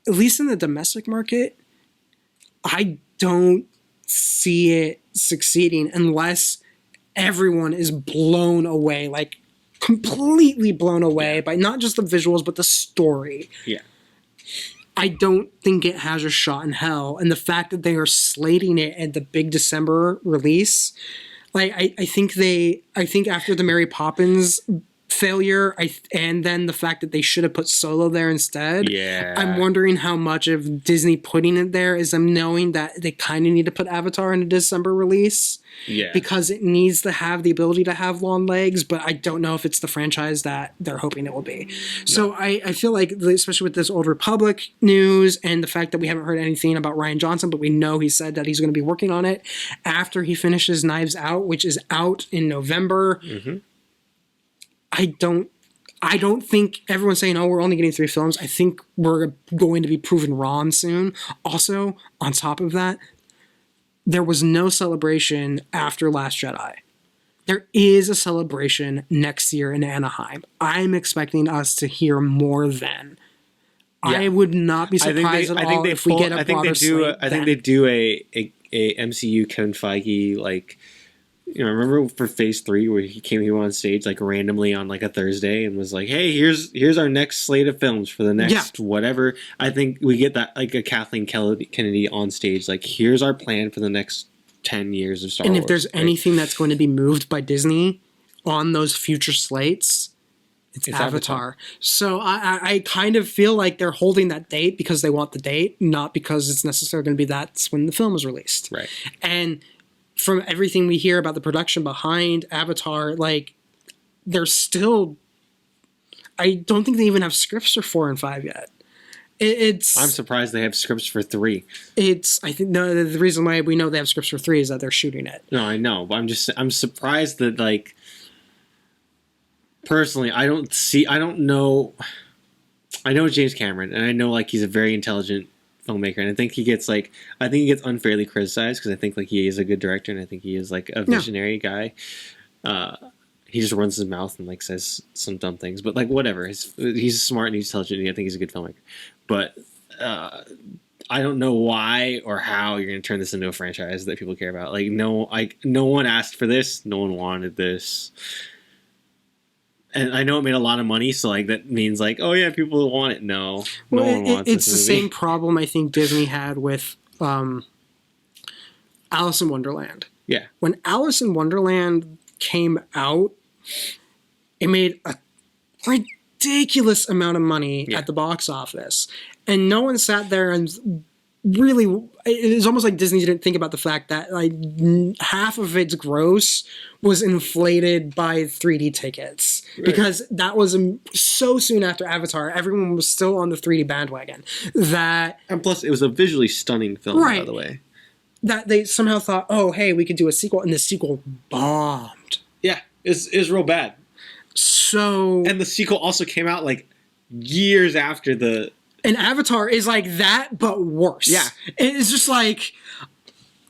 at least in the domestic market, I don't see it succeeding unless everyone is blown away, like completely blown away by not just the visuals, but the story. Yeah. I don't think it has a shot in hell. And the fact that they are slating it at the big December release, like I think after the Mary Poppins failure, and then the fact that they should have put Solo there instead. Yeah. I'm wondering how much of Disney putting it there is them knowing that they kind of need to put Avatar in a December release. Yeah. Because it needs to have the ability to have long legs, but I don't know if it's the franchise that they're hoping it will be. No. So I feel like, especially with this Old Republic news and the fact that we haven't heard anything about Rian Johnson, but we know he said that he's going to be working on it after he finishes Knives Out, which is out in November. Mm-hmm. I don't think everyone's saying, oh, we're only getting 3 films. I think we're going to be proven wrong soon. Also, on top of that, there was no celebration after Last Jedi. There is a celebration next year in Anaheim. I'm expecting us to hear more then. Yeah. I would not be surprised at all if we get a broader slate. I think they do a MCU Kevin Feige like. You know, remember for Phase 3 where he came here on stage like randomly on like a Thursday and was like, "Hey, here's our next slate of films for the next whatever." I think we get that like a Kathleen Kennedy on stage like, "Here's our plan for the next 10 years of Star Wars." And if there's anything that's going to be moved by Disney on those future slates, it's Avatar. So I kind of feel like they're holding that date because they want the date, not because it's necessarily going to be that's when the film is released. Right. And from everything we hear about the production behind Avatar, like there's still, I don't think they even have scripts for 4 and 5 yet. I'm surprised they have scripts for 3. I think no, the reason why we know they have scripts for 3 is that they're shooting it. No, I know, but I'm surprised that like personally, I don't know. I know James Cameron, and I know like he's a very intelligent filmmaker, and I think he gets unfairly criticized because I think like he is a good director, and I think he is like a visionary guy. He just runs his mouth and like says some dumb things, but like whatever. He's smart and he's intelligent, and I think he's a good filmmaker. But I don't know why or how you're going to turn this into a franchise that people care about. Like no one asked for this, no one wanted this. And I know it made a lot of money, so like that means like, oh yeah, people want it. No, no one wants it. It's the same problem I think Disney had with Alice in Wonderland. Yeah. When Alice in Wonderland came out, it made a ridiculous amount of money at the box office. And no one sat there and really, it was almost like Disney didn't think about the fact that like half of its gross was inflated by 3D tickets. Right. Because that was so soon after Avatar, everyone was still on the 3D bandwagon. And plus, it was a visually stunning film, by the way. That they somehow thought, oh, hey, we could do a sequel, and the sequel bombed. Yeah, it's real bad. So... And the sequel also came out like years after the... And Avatar is like that, but worse. Yeah. It's just like...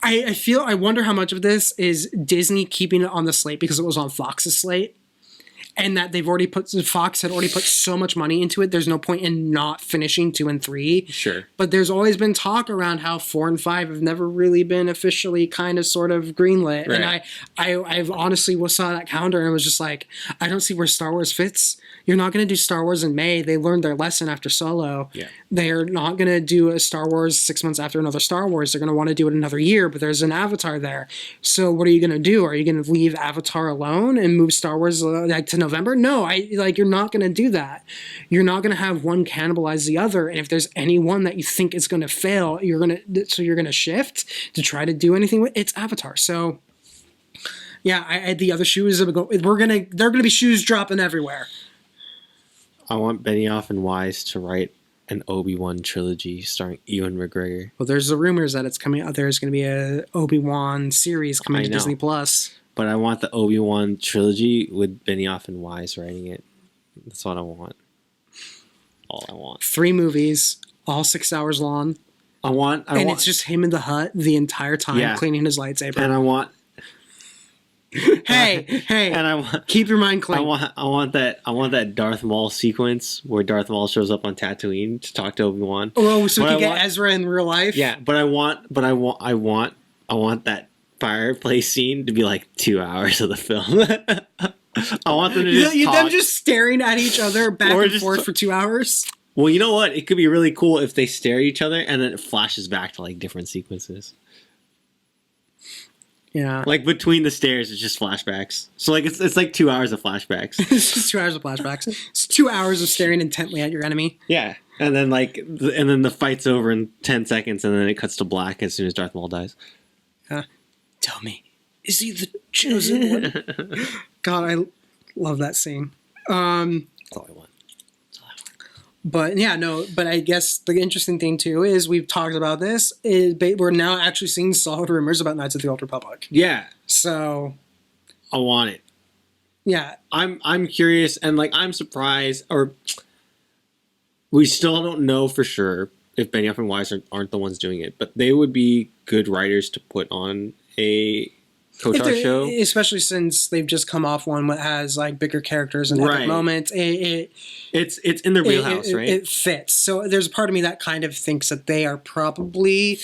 I wonder how much of this is Disney keeping it on the slate because it was on Fox's slate. and that Fox had already put so much money into it. There's no point in not finishing 2 and 3. Sure. But there's always been talk around how 4 and 5 have never really been officially kind of sort of greenlit. Right. And I've honestly saw that calendar and was just like, I don't see where Star Wars fits. You're not going to do Star Wars in May. They learned their lesson after Solo. Yeah. They're not going to do a Star Wars 6 months after another Star Wars. They're going to want to do it another year, but there's an Avatar there. So what are you going to do? Are you going to leave Avatar alone and move Star Wars like to November? No, you're not going to do that. You're not going to have one cannibalize the other. And if there's any one that you think is going to fail, you're going to shift to try to do anything with it's Avatar. So yeah, the other shoes they're going to be shoes dropping everywhere. I want Benioff and Weiss to write an Obi-Wan trilogy starring Ewan McGregor. Well, there's the rumors that it's coming out. There's going to be a Obi-Wan series coming to Disney Plus. But I want the Obi-Wan trilogy with Benioff and Weiss writing it. That's what I want. All I want. 3 movies, all 6 hours long. It's just him in the hut the entire time cleaning his lightsaber. And I want... hey, and I want, keep your mind clean. I want that Darth Maul sequence where Darth Maul shows up on Tatooine to talk to Obi-Wan. Oh, so we can get Ezra in real life? Yeah, but I want that fireplace scene to be like 2 hours of the film. I want them to just talk. Them just staring at each other back and forth for 2 hours. Well, you know what? It could be really cool if they stare at each other and then it flashes back to like different sequences. Yeah. Like between the stares, it's just flashbacks. So like it's like 2 hours of flashbacks. It's just 2 hours of flashbacks. It's 2 hours of staring intently at your enemy. Yeah. And then the fight's over in 10 seconds and then it cuts to black as soon as Darth Maul dies. Tell me, is he the chosen one? God, I love that scene. That's all I want. But yeah, no, but I guess the interesting thing too is we've talked about this. We're now actually seeing solid rumors about Knights of the Old Republic. Yeah. So I want it. Yeah. I'm curious and like I'm surprised or we still don't know for sure if Benioff and Weiss aren't the ones doing it, but they would be good writers to put on a KOTOR show. Especially since they've just come off one that has like bigger characters and epic moments. It's in the wheelhouse, right? It fits. So there's a part of me that kind of thinks that they are probably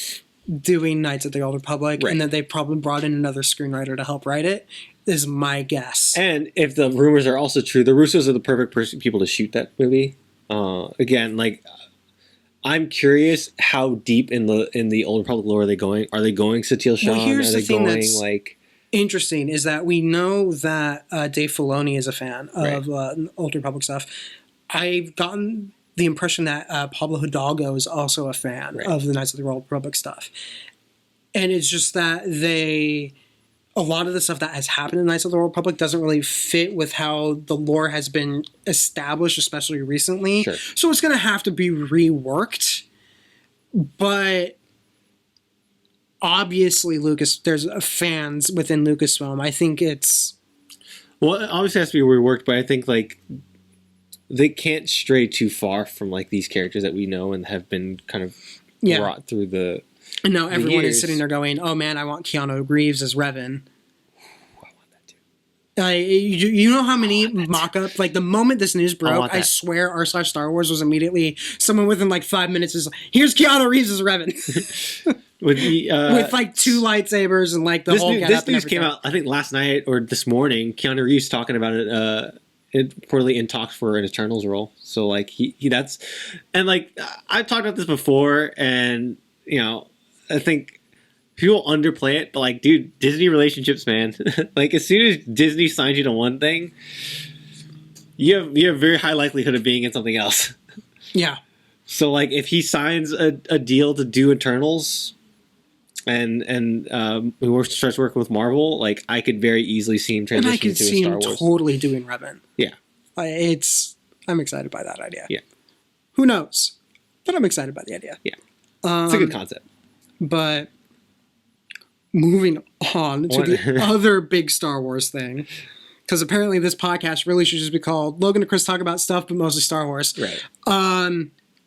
doing Knights of the Old Republic and that they probably brought in another screenwriter to help write it, is my guess. And if the rumors are also true, the Russos are the perfect people to shoot that movie. Again, like I'm curious how deep in the Old Republic lore are they going? Are they going Satele Shan? Well, here's are the they thing going that's like interesting is that we know that Dave Filoni is a fan of Old Republic stuff. I've gotten the impression that Pablo Hidalgo is also a fan of the Knights of the Old Republic stuff. And it's just that a lot of the stuff that has happened in Knights of the Old Republic doesn't really fit with how the lore has been established, especially recently. Sure. So it's going to have to be reworked. But obviously, there's fans within Lucasfilm. I think it's... Well, it obviously has to be reworked, but I think like they can't stray too far from like these characters that we know and have been kind of brought through the... And now everyone is sitting there going, "Oh man, I want Keanu Reeves as Revan." I want that too. You know how many mock-up, like the moment this news broke, I swear r/Star Wars was immediately someone within like 5 minutes is like, "Here's Keanu Reeves as Revan." With like 2 lightsabers and like the whole getup. This news came out, I think, last night or this morning. Keanu Reeves talking about it. Reportedly in talks for an Eternals role. So like he that's, and like I've talked about this before, and you know. I think people underplay it, but like, dude, Disney relationships, man. Like, as soon as Disney signs you to one thing, you have very high likelihood of being in something else. Yeah. So, like, if he signs a deal to do Eternals, and starts working with Marvel, like, I could very easily see him transition to a Star Wars. And I could see him totally doing Revan. Yeah. I'm excited by that idea. Yeah. Who knows? But I'm excited by the idea. Yeah. It's a good concept. But moving on to the other big Star Wars thing, because apparently this podcast really should just be called Logan and Chris Talk About Stuff, but mostly Star Wars. Right.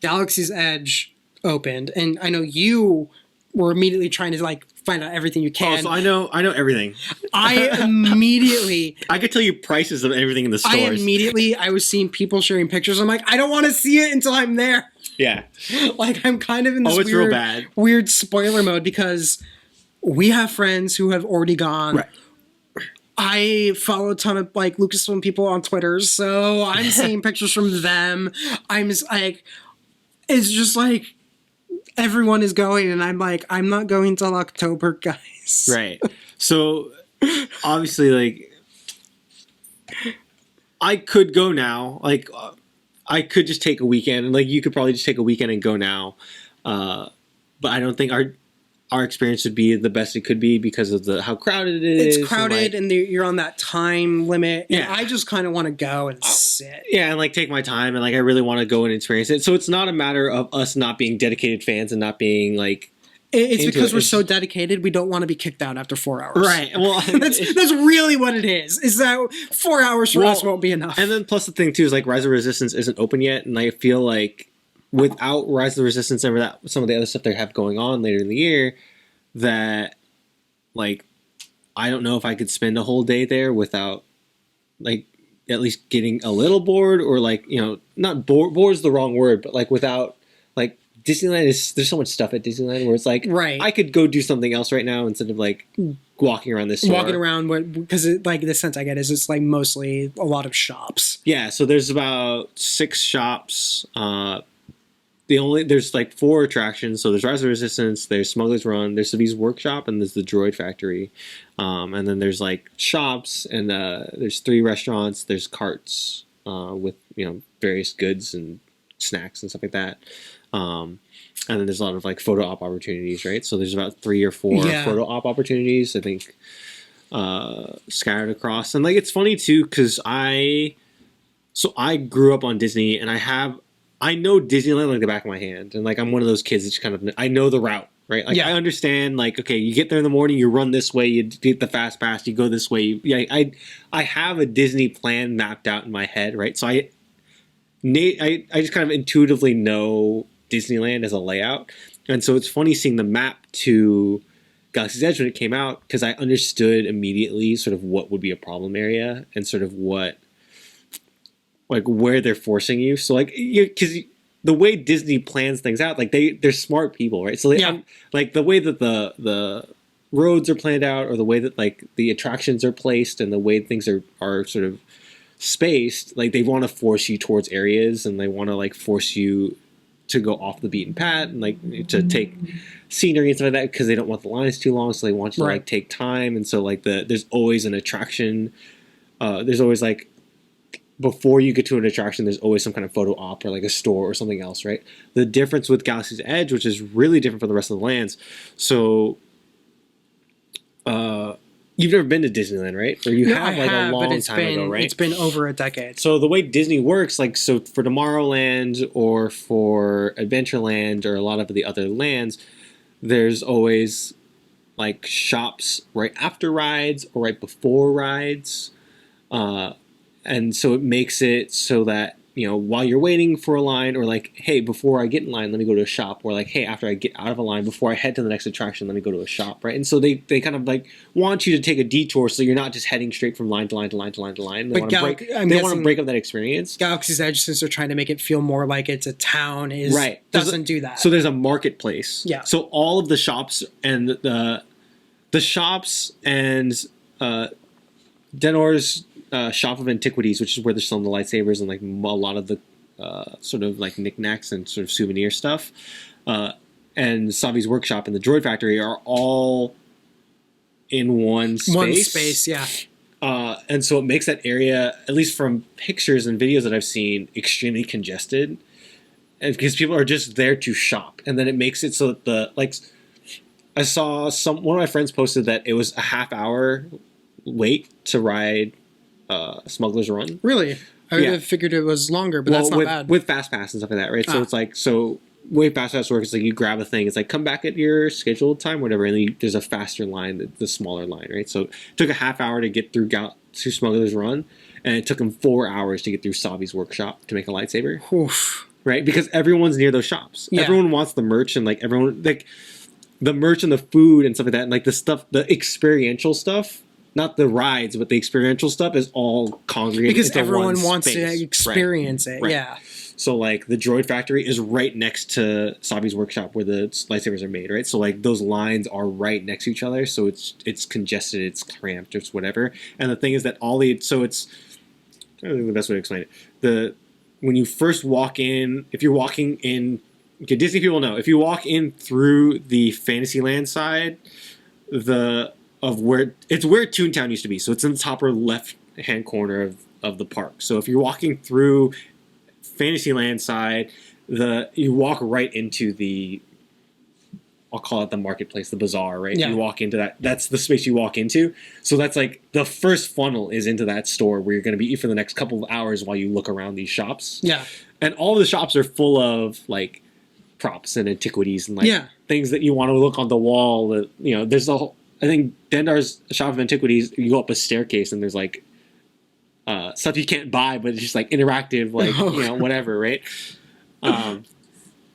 Galaxy's Edge opened, and I know you were immediately trying to like find out everything you Oh, can. so I know everything. I immediately, I could tell you prices of everything in the stores. I was seeing people sharing pictures. I'm like, I don't want to see it until I'm there. Yeah. Like, I'm kind of in this It's real bad. weird spoiler mode because we have friends who have already gone. Right. I follow a ton of like Lucasfilm people on Twitter, so I'm seeing pictures from them. I'm just like, it's just like everyone is going, and I'm like, I'm not going till October, guys. Right. So obviously, like, I could go now. Like, I could just take a weekend, and like you could probably just take a weekend and go now. But I don't think our experience would be the best it could be because of how crowded it is. It's crowded, and you're on that time limit. Yeah. And I just kind of want to go and sit. Yeah, and like take my time, and like I really want to go and experience it. So it's not a matter of us not being dedicated fans and not being like. It's because we're It's- so dedicated, we don't want to be kicked out after 4 hours. Right. Well, That's really what it is. Is that 4 hours for us won't be enough. And then plus the thing too is like Rise of Resistance isn't open yet, and I feel like without Rise of the Resistance and that some of the other stuff they have going on later in the year, that like I don't know if I could spend a whole day there without like at least getting a little bored, or like, you know, not bored is the wrong word, but like without like Disneyland there's so much stuff at Disneyland where it's like Right. I could go do something else right now instead of like walking around this store. Walking around, because like the sense I get is it's like mostly a lot of shops. Yeah, so there's about 6 shops. There's like 4 attractions. So there's Rise of Resistance, there's Smuggler's Run, there's Savi's Workshop, and there's the Droid Factory. And then there's like shops, and there's 3 restaurants. There's carts with, you know, various goods and snacks and stuff like that. And then there's a lot of like photo op opportunities, right? So there's about 3 or 4 Yeah. photo op opportunities, I think, scattered across. And like it's funny too because I grew up on Disney, and I know Disneyland like the back of my hand, and like I'm one of those kids that's kind of I know the route, right? Like Yeah. I understand, like, okay, you get there in the morning, you run this way, you get the fast pass, you go this way. I have a Disney plan mapped out in my head, right? So I just kind of intuitively know Disneyland as a layout, and so it's funny seeing the map to Galaxy's Edge when it came out, because I understood immediately sort of what would be a problem area and sort of what, like, where they're forcing you. So like, because the way Disney plans things out, like they're smart people, right? So they, Yeah. like the way that the roads are planned out, or the way that like the attractions are placed, and the way things are sort of spaced, like they want to force you towards areas, and they want to like force you to go off the beaten path, and like to take scenery and stuff like that, because they don't want the lines too long, so they want you to Right. like take time. And so like there's always an attraction, there's always like, before you get to an attraction, there's always some kind of photo op or like a store or something else, right? The difference with Galaxy's Edge, which is really different from the rest of the lands, so you've never been to Disneyland, right? Or you No, have I like have, a but long it's time been ago, right? it's been over a decade. So the way Disney works, like, so for Tomorrowland or for Adventureland or a lot of the other lands, there's always like shops right after rides or right before rides. And so it makes it so that, you know, while you're waiting for a line, or like, hey, before I get in line, let me go to a shop, or like, hey, after I get out of a line, before I head to the next attraction, let me go to a shop, right? And so they kind of like want you to take a detour, so you're not just heading straight from line to line to line to line to line. They But want to break, I'm they want to guessing break up that experience. Galaxy's Edge, since they're trying to make it feel more like it's a town, Right. doesn't do that. So there's a marketplace. Yeah. So all of the shops and the shops and Denor's shop of antiquities, which is where they're selling the lightsabers and like a lot of the sort of like knickknacks and sort of souvenir stuff, and Savi's Workshop and the Droid Factory are all in one space. One space, yeah. And so it makes that area, at least from pictures and videos that I've seen, extremely congested, and because people are just there to shop, and then it makes it so that I saw one of my friends posted that it was a half-hour wait to ride Smuggler's Run. Really? I would Yeah. have figured it was longer, but that's not with, bad. with Fast Pass and stuff like that, right? So Ah. it's like, so way Fast Pass works, like you grab a thing, it's like come back at your scheduled time, whatever, and then there's a faster line, the smaller line, right? So it took a half hour to get through to Smuggler's Run, and it took them 4 hours to get through Savi's Workshop to make a lightsaber, Oof. right? Because everyone's near those shops. Yeah. Everyone wants the merch, and like everyone, like the merch and the food and stuff like that, and like the stuff, the experiential stuff, not the rides, but the experiential stuff is all congregated because into everyone one wants space. to experience it. Right. Yeah. So like the droid factory is right next to Sabi's workshop where the lightsabers are made, right? So like those lines are right next to each other, so it's congested, it's cramped, it's whatever. And the thing is that it's I don't think the best way to explain it. When you first walk in, if you're walking in, okay, Disney people know, if you walk in through the Fantasyland side, where Toontown used to be, so it's in the top or left hand corner of the park. So if you're walking through Fantasyland side, you walk right into the, I'll call it the marketplace, the bazaar, right? Yeah. You walk into that. That's the space you walk into. So that's like the first funnel is into that store where you're going to be for the next couple of hours while you look around these shops. Yeah. And all the shops are full of like props and antiquities and like things that you want to look on the wall. That, you know, there's I think Dendar's shop of antiquities. You go up a staircase and there's like stuff you can't buy, but it's just like interactive, like you know, whatever, right?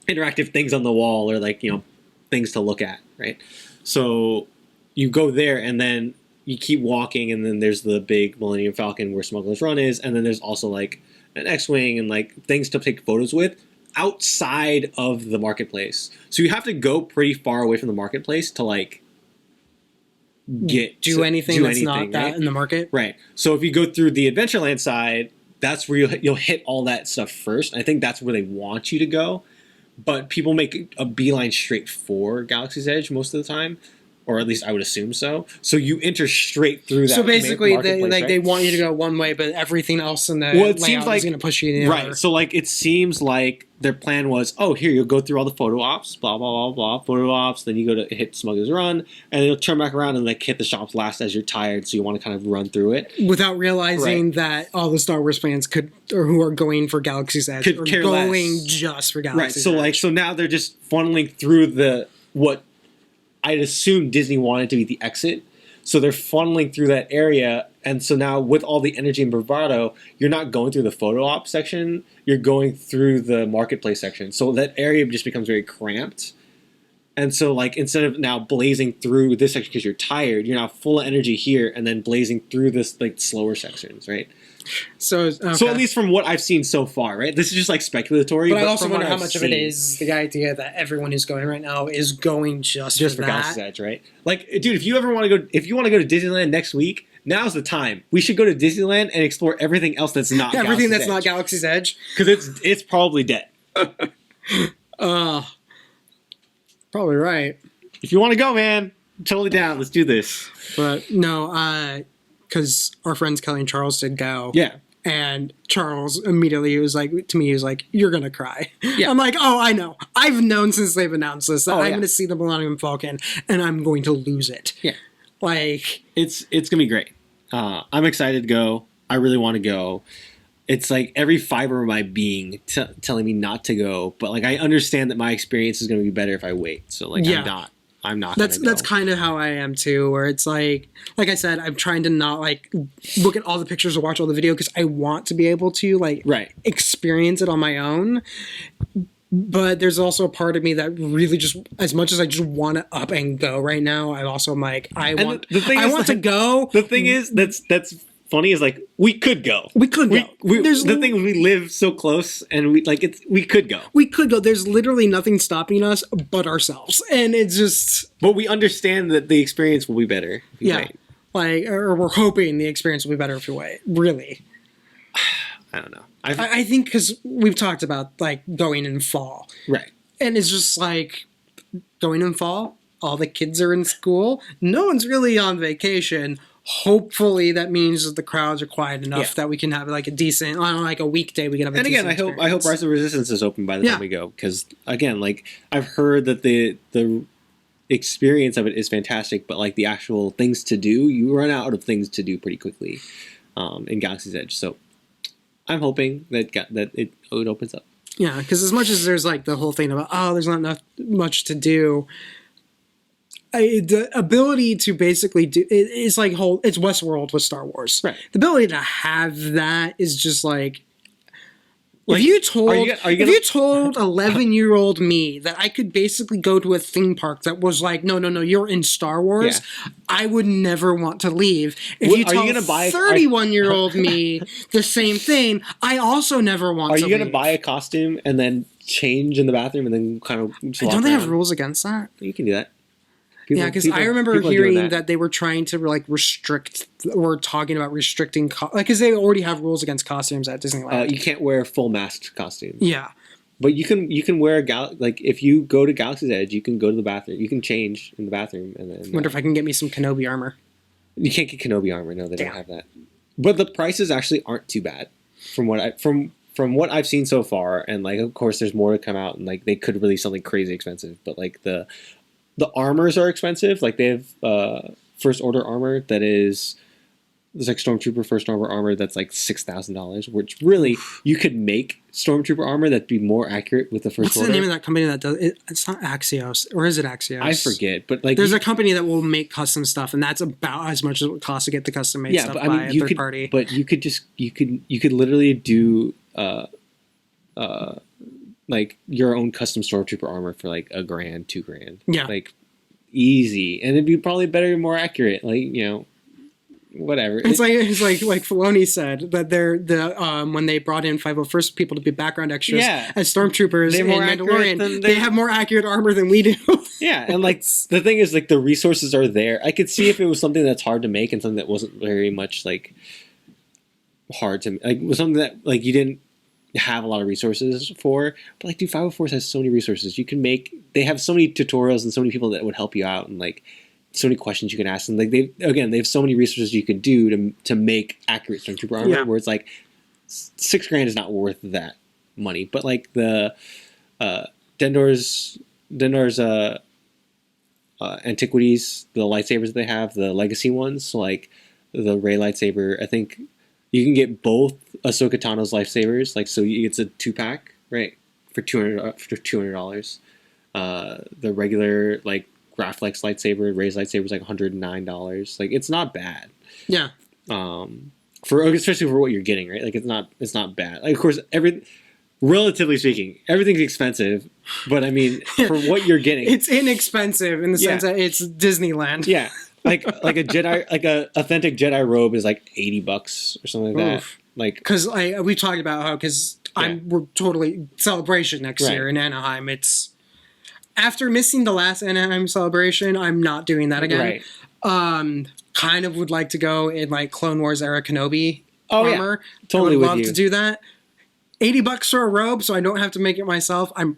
Interactive things on the wall or like, you know, things to look at, right? So you go there and then you keep walking and then there's the big Millennium Falcon where Smuggler's Run is, and then there's also like an X-Wing and like things to take photos with outside of the marketplace. So you have to go pretty far away from the marketplace to like do anything that's not that right? in the market. Right. So if you go through the Adventureland side, that's where you'll hit all that stuff first. I think that's where they want you to go. But people make a beeline straight for Galaxy's Edge most of the time, or at least I would assume so. So you enter straight through that. So basically, marketplace, they want you to go one way, but everything else in the it layout seems like is going to push you in the right. other. So like it seems like their plan was, oh, here you'll go through all the photo ops, blah blah blah blah, photo ops. Then you go to hit Smuggler's Run, and you'll turn back around and like hit the shops last as you're tired, so you want to kind of run through it without realizing that all the Star Wars fans who are going for Galaxy's Edge could are care going less. just for Galaxy's Edge. Edge. So now they're just funneling through what I'd assume Disney wanted to be the exit. So they're funneling through that area. And so now with all the energy and bravado, you're not going through the photo op section. You're going through the marketplace section. So that area just becomes very cramped. And so like instead of now blazing through this section because you're tired, you're now full of energy here and then blazing through this like slower sections, right? So at least from what I've seen so far, right? This is just like speculatory. But I also from wonder what how I've much of seen, it is the idea that everyone who's going right now is going just for that. Galaxy's Edge, right? Like, dude, if you want to go to Disneyland next week, now's the time. We should go to Disneyland and explore everything else that's not everything that's Edge. not Galaxy's Edge, because it's probably dead. Probably right. If you want to go, man, I'm totally down. Let's do this. But no, because our friends Kelly and Charles did go. Yeah. And Charles immediately was like, to me, he was like, "You're gonna cry." Yeah. I'm like, "Oh, I know. I've known since they've announced this that I'm yeah. gonna see the Millennium Falcon and I'm going to lose it." Yeah. Like it's gonna be great. I'm excited to go. I really want to go. It's like every fiber of my being telling me not to go, but like I understand that my experience is gonna be better if I wait. So like I'm not. That's kind of how I am too. Where it's like I said, I'm trying to not like look at all the pictures or watch all the video because I want to be able to like experience it on my own. But there's also a part of me that really just, as much as I just want to up and go right now, I also am like I want to go. The thing is that's funny is like we could go. We could go. The thing is we live so close and we could go. We could go. There's literally nothing stopping us but ourselves, and it's just. But we understand that the experience will be better. Yeah, like or we're hoping the experience will be better if you wait. Really, I don't know. I think because we've talked about like going in fall, right? And it's just like going in fall. All the kids are in school. No one's really on vacation. Hopefully that means that the crowds are quiet enough that we can have like a decent, on like a weekday, we can have a decent experience. I hope Rise of Resistance is open by the time we go. Because again, like I've heard that the experience of it is fantastic, but like the actual things to do, you run out of things to do pretty quickly in Galaxy's Edge. So I'm hoping that it opens up. Yeah, because as much as there's like the whole thing about there's not much to do. The ability to basically do it's like it's Westworld with Star Wars. Right. The ability to have that is just like If you told are you if gonna- you told 11-year-old me that I could basically go to a theme park that was like, no, you're in Star Wars, I would never want to leave. If Well, you are you tell gonna buy 31-year-old me the same thing, I also never want Are to you going to leave. buy a costume and then change in the bathroom and then kind of just walk Don't they have around? rules against that? You can do that. Yeah, because I remember people are doing hearing that they were trying to like restrict or talking about restricting because they already have rules against costumes at Disneyland. You can't wear full masked costumes. Yeah, But you can wear like if you go to Galaxy's Edge, you can go to the bathroom. You can change in the bathroom and then. wonder if I can get me some Kenobi armor. You can't get Kenobi armor. No, they Damn. don't have that. But the prices actually aren't too bad, from what I've seen so far. And like, of course, there's more to come out, and like they could release something crazy expensive. But like the armors are expensive. Like they have first order armor that is. There's like Stormtrooper first order armor that's like $6,000, which really you could make Stormtrooper armor that'd be more accurate with the first What's order. the name of that company that does it? It's not Axios, or is it Axios? I forget, but like There's a company that will make custom stuff, and that's about as much as it would cost to get the custom made stuff but I by mean, a you third could, party. but you could literally do like your own custom Stormtrooper armor for like $1,000, $2,000, Yeah. like easy, and it'd be probably better and more accurate, like whatever. It's like Filoni said that they're when they brought in 501st people to be background extras as stormtroopers They're in more accurate Mandalorian, than they have more accurate armor than we do. Yeah, and like the thing is, like the resources are there. I could see if it was something that's hard to make and something that wasn't very much like hard to like was something that like you didn't have a lot of resources for. But like, dude, 504 has so many resources. You can make. They have so many tutorials and so many people that would help you out and like so many questions you can ask. And like they have so many resources you could do to make accurate Stormtrooper armor. Yeah. Where it's like $6,000 is not worth that money. But like the Dendar's antiquities, the lightsabers that they have, the legacy ones, like the Rey lightsaber. I think you can get both Ahsoka Tano's lightsabers, like so it's a 2-pack, right, for $200. The regular like Graflex lightsaber, Rey's lightsaber is like $109. Like it's not bad. Yeah. For especially for what you're getting, right? Like it's not bad. Like of course relatively speaking, everything's expensive, but I mean, for what you're getting, It's inexpensive in the sense that it's Disneyland. yeah, like a Jedi, like a authentic Jedi robe is like $80 or something like that. Oof. Like, Because we talked about how we're totally Celebration next year in Anaheim. It's after missing the last Anaheim Celebration, I'm not doing that again. right? Kind of would like to go in like Clone Wars era Kenobi Oh, yeah. armor. Totally I would with love you. to do that. $80 for a robe, so I don't have to make it myself. I'm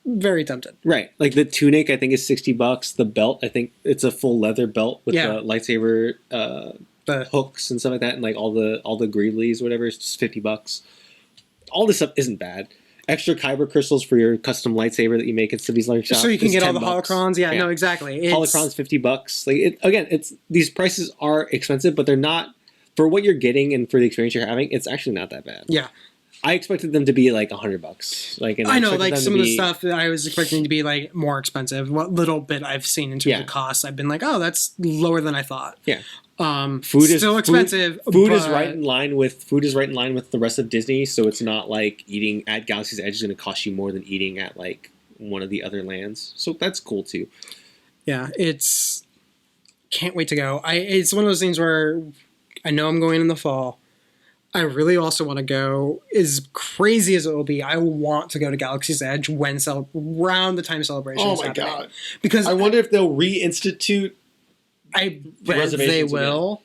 very tempted. Right. Like the tunic, I think is $60. The belt, I think it's a full leather belt with the lightsaber The hooks and stuff like that, and like all the greedlies, whatever. It's just $50. All this stuff isn't bad. Extra kyber crystals for your custom lightsaber that you make at Civi's Large Shop. so you can is get all the $10. holocrons. Yeah, no, exactly. Holocrons $50. Like it's these prices are expensive, but they're not for what you're getting and for the experience you're having. It's actually not that bad. Yeah. I expected them to be like $100. Like, and I know, expected like them some to of the be- stuff that I was expecting to be like more expensive. What little bit I've seen in terms Yeah. of costs, I've been like, oh, that's lower than I thought. Yeah. Food is still expensive. Food is but- right in line with the rest of Disney, so it's not like eating at Galaxy's Edge is going to cost you more than eating at like one of the other lands. So that's cool too. Yeah, it's can't wait to go. It's one of those things where I know I'm going in the fall. I really also want to go. As crazy as it will be, I want to go to Galaxy's Edge around the time celebration. Oh is my happening. God. Because I wonder if they'll reinstitute I bet they reservations will.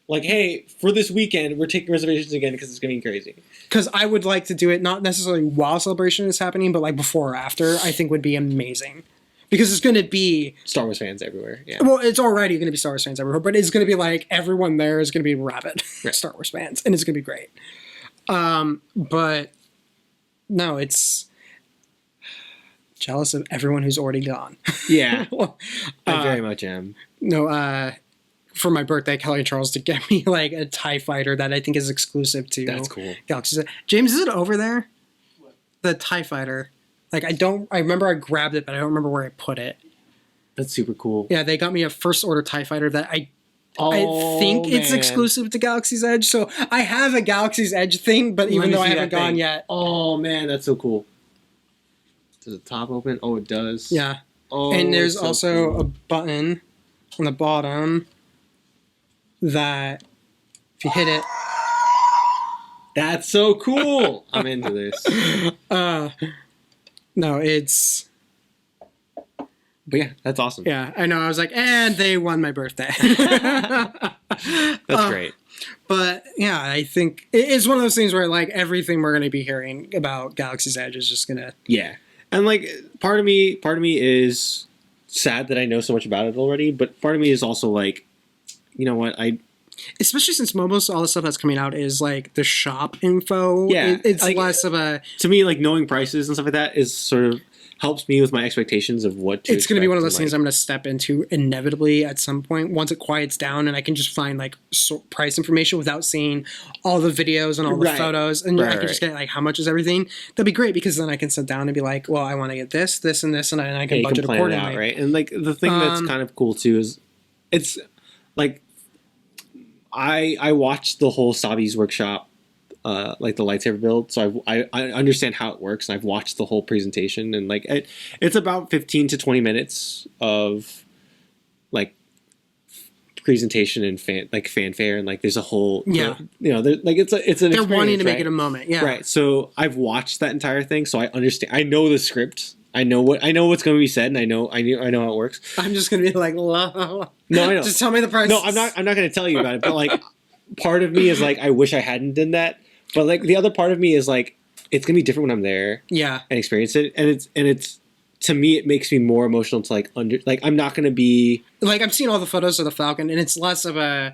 like, hey, for this weekend we're taking reservations again because it's going to be crazy. Because I would like to do it not necessarily while celebration is happening, but like before or after. I think would be amazing. Because it's going to be Star Wars fans everywhere. Yeah. well, it's already going to be Star Wars fans everywhere, but it's going to be like everyone there is going to be rabid Right. Star Wars fans, and it's going to be great. But no, it's jealous of everyone who's already gone. Yeah. Well, I very much am. no, for my birthday, Kelly Charles did get me like a TIE fighter that I think is exclusive to That's cool. Galaxy's. James, is it over there? What? The TIE fighter. Like I remember I grabbed it, but I don't remember where I put it. That's super cool. Yeah, they got me a first order TIE fighter that I think it's man. exclusive to Galaxy's Edge. So I have a Galaxy's Edge thing, but Let even me though I see haven't that gone thing. yet. Oh man, that's so cool. Does the top open? Oh, it does. Yeah. Oh, And there's it's so also cool. a button on the bottom that if you hit it, That's so cool. I'm into this. no, it's But yeah, that's awesome. yeah. I know. I was like, and they won my birthday. That's great. But yeah, I think it's one of those things where like everything we're going to be hearing about Galaxy's Edge is just gonna. Yeah, and like part of me is sad that I know so much about it already, but part of me is also like, you know what, Especially since most all the stuff that's coming out is like the shop info. Yeah, It's like, less of a. to me, like knowing prices and stuff like that is sort of helps me with my expectations of what to It's going to be one of those expect things I'm going to step into inevitably at some point once it quiets down and I can just find like price information without seeing all the videos and all the Right. photos and I can just Right. get like how much is everything. That'd be great because then I can sit down and be like, well, I want to get this, this, and this, and I can you budget plan it accordingly. out, right? And like the thing that's kind of cool too is it's like I watched the whole Sabi's workshop, like the lightsaber build, so I understand how it works, and I've watched the whole presentation, and like it's about 15 to 20 minutes of like presentation and fanfare, and like there's a whole you know like it's an They're wanting to make right? it a moment, yeah. Right. So I've watched that entire thing, so I understand. I know the script. I know what's going to be said, and I know how it works. I'm just going to be like, la, la, la. No, I know. Just tell me the price. No, I'm not going to tell you about it. But like, part of me is like, I wish I hadn't done that. But like, the other part of me is like, it's going to be different when I'm there Yeah. and experience it. And it's to me, it makes me more emotional to like I'm not going to be Like, I'm seeing all the photos of the Falcon, and it's less of a,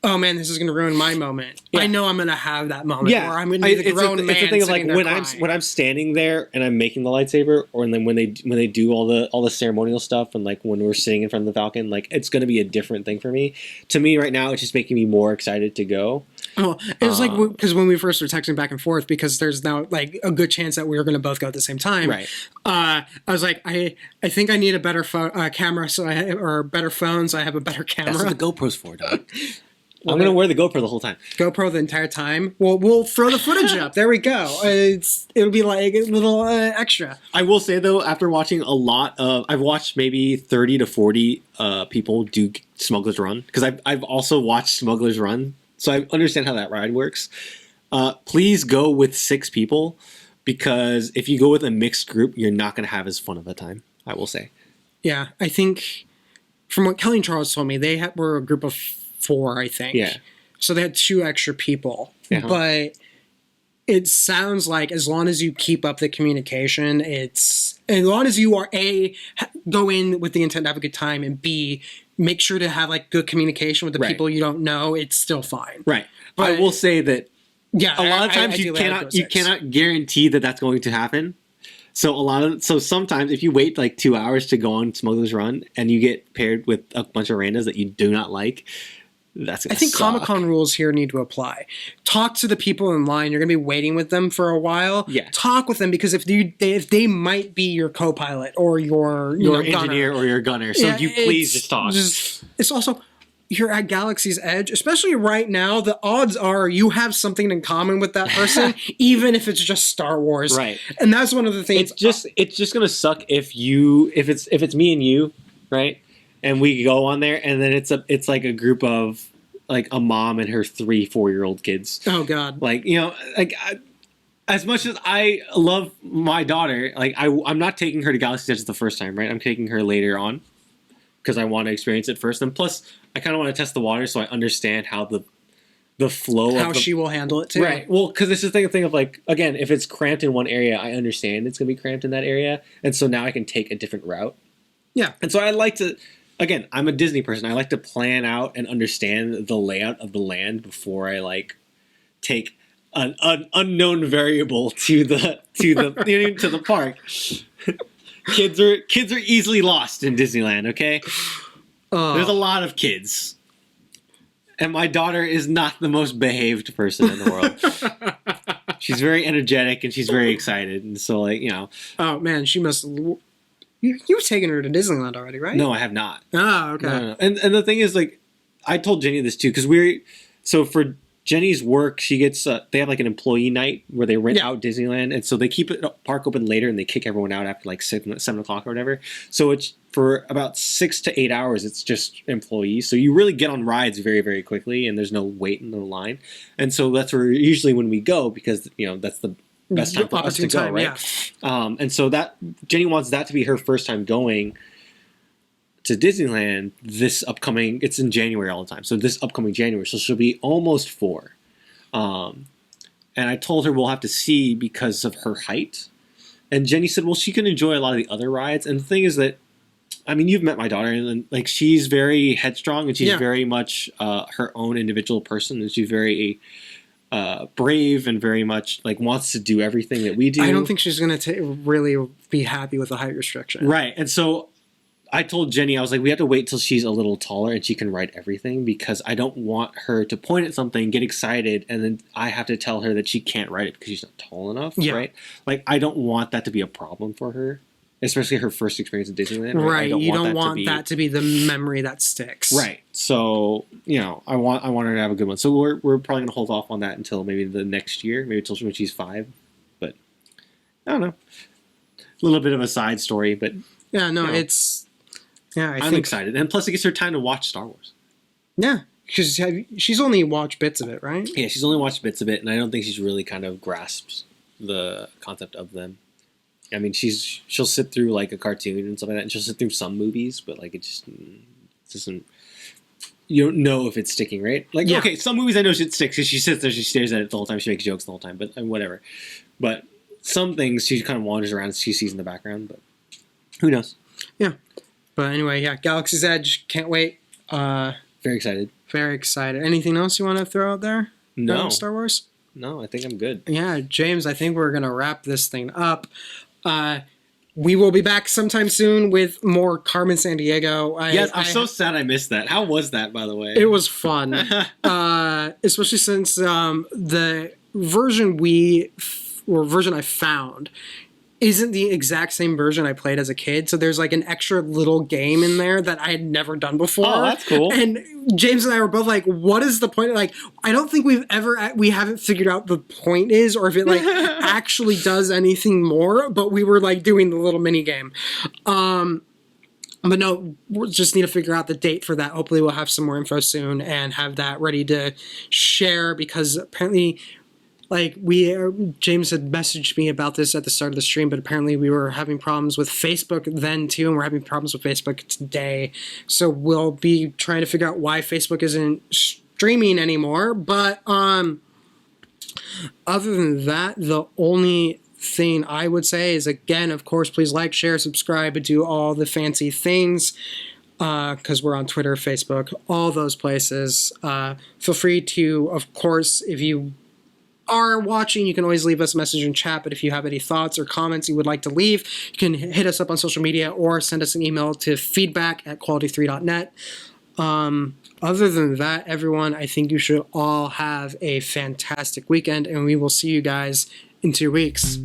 oh man, this is going to ruin my moment. Yeah. I know I'm going to have that moment. Yeah, Or I'm going to be the grown man. it's the thing of like sitting there when crying. I'm standing there and I'm making the lightsaber, or then when they do all the ceremonial stuff, and like when we're sitting in front of the Falcon, like it's going to be a different thing for me. To me, right now, it's just making me more excited to go. Oh, it was like because when we first were texting back and forth, because there's now like a good chance that we were going to both go at the same time. Right. I was like, I think I need a better camera, or better phone, so I have a better camera. That's what the GoPro's for, dog. I'm gonna wear the GoPro the whole time. GoPro the entire time. Well, we'll throw the footage up. There we go. It'll be like a little extra. I will say though, after watching a lot of, I've watched maybe 30 to 40 people do Smuggler's Run, because I've also watched Smuggler's Run, so I understand how that ride works. Please go with 6 people, because if you go with a mixed group, you're not gonna have as fun of a time. I will say. Yeah, I think from what Kelly and Charles told me, they were a group of 4, I think. Yeah. So they had 2 extra people. Uh-huh. But it sounds like as long as you keep up the communication, as long as you are go in with the intent to have a good time, and B, make sure to have like good communication with the Right. people you don't know, it's still fine. Right. But- I will say that Yeah. a lot of times ideally I would go you 6. cannot guarantee that that's going to happen. So sometimes if you wait like 2 hours to go on Smuggler's Run and you get paired with a bunch of randos that you do not like, that's gonna I think suck. Comic-Con rules here need to apply. Talk to the people in line. You're going to be waiting with them for a while. Yeah. Talk with them, because if they might be your co-pilot or your engineer gunner. or your gunner. So you please just talk. It's also, you're at Galaxy's Edge, especially right now. The odds are you have something in common with that person, even if it's just Star Wars. Right. And that's one of the things. It's just gonna suck if it's me and you, right? And we go on there, and then it's like a group of like a mom and her 3-4-year-old kids. Oh God. Like, you know, like as much as I love my daughter, like I'm not taking her to Galaxy's Edge the first time, right? I'm taking her later on because I want to experience it first, and plus I kind of want to test the water so I understand how the flow How of she will handle it too. Right. Well, because it's the thing of like, again, if it's cramped in one area, I understand it's gonna be cramped in that area, and so now I can take a different route. Yeah. And so I like to. Again, I'm a Disney person. I like to plan out and understand the layout of the land before I like take an unknown variable to the to the park. Kids are easily lost in Disneyland. Okay, there's a lot of kids, and my daughter is not the most behaved person in the world. She's very energetic and she's very excited, and so like, you know. Oh man, she must. You've taken her to Disneyland already, right? No, I have not. Oh, okay. No. And the thing is, like, I told Jenny this too, because so for Jenny's work, she gets they have like an employee night where they rent out Disneyland, and so they keep it park open later and they kick everyone out after like 7 o'clock or whatever. So it's for about 6 to 8 hours. It's just employees, so you really get on rides very, very quickly, and there's no wait in the line. And so that's where usually when we go, because that's the best time for us to go, right? Yeah. And so that Jenny wants that to be her first time going to Disneyland it's in January all the time. So this upcoming January, so she'll be almost 4. And I told her we'll have to see because of her height. And Jenny said, well, she can enjoy a lot of the other rides. And the thing is that, I mean, you've met my daughter, and like she's very headstrong, and she's very much her own individual person, and she's very brave and very much like wants to do everything that we do. I don't think she's going to really be happy with the height restriction. Right. And so I told Jenny, I was like, we have to wait till she's a little taller and she can ride everything, because I don't want her to point at something, get excited, and then I have to tell her that she can't ride it because she's not tall enough, right? Like, I don't want that to be a problem for her, especially her first experience at Disneyland. Right, you don't want that to be the memory that sticks. Right. So, I want her to have a good one. So we're probably going to hold off on that until maybe the next year, maybe until when she's 5. But, I don't know. A little bit of a side story, but... Yeah, no, it's... Yeah, I'm excited. And plus it gives her time to watch Star Wars. Yeah, because she's only watched bits of it, right? Yeah, she's only watched bits of it, and I don't think she's really kind of grasped the concept of them. I mean, she'll sit through like a cartoon and stuff like that, and she'll sit through some movies, but like it just doesn't... You don't know if it's sticking, right? Like, okay, some movies I know it sticks because she sits there, she stares at it the whole time, she makes jokes the whole time, but whatever. But some things she kind of wanders around and she sees in the background, but who knows? Yeah. But anyway, Galaxy's Edge, can't wait. Very excited. Very excited. Anything else you want to throw out there? No. Star Wars? No, I think I'm good. Yeah, James, I think we're going to wrap this thing up. We will be back sometime soon with more Carmen Sandiego. I'm so sad I missed that. How was that, by the way? It was fun. Especially since the version I found isn't the exact same version I played as a kid. So there's like an extra little game in there that I had never done before. Oh, that's cool. And James and I were both like, what is the point? Like, I don't think we haven't figured out the point is, or if it like actually does anything more, but we were like doing the little mini game. But no, we just need to figure out the date for that. Hopefully we'll have some more info soon and have that ready to share, because apparently... Like, James had messaged me about this at the start of the stream, but apparently we were having problems with Facebook then, too, and we're having problems with Facebook today. So we'll be trying to figure out why Facebook isn't streaming anymore. But other than that, the only thing I would say is, again, of course, please like, share, subscribe, and do all the fancy things. Because we're on Twitter, Facebook, all those places. Feel free to, of course, if you are watching, you can always leave us a message in chat, but if you have any thoughts or comments you would like to leave, you can hit us up on social media or send us an email to feedback@quality3.net. Other than that, everyone, I think you should all have a fantastic weekend, and we will see you guys in 2 weeks.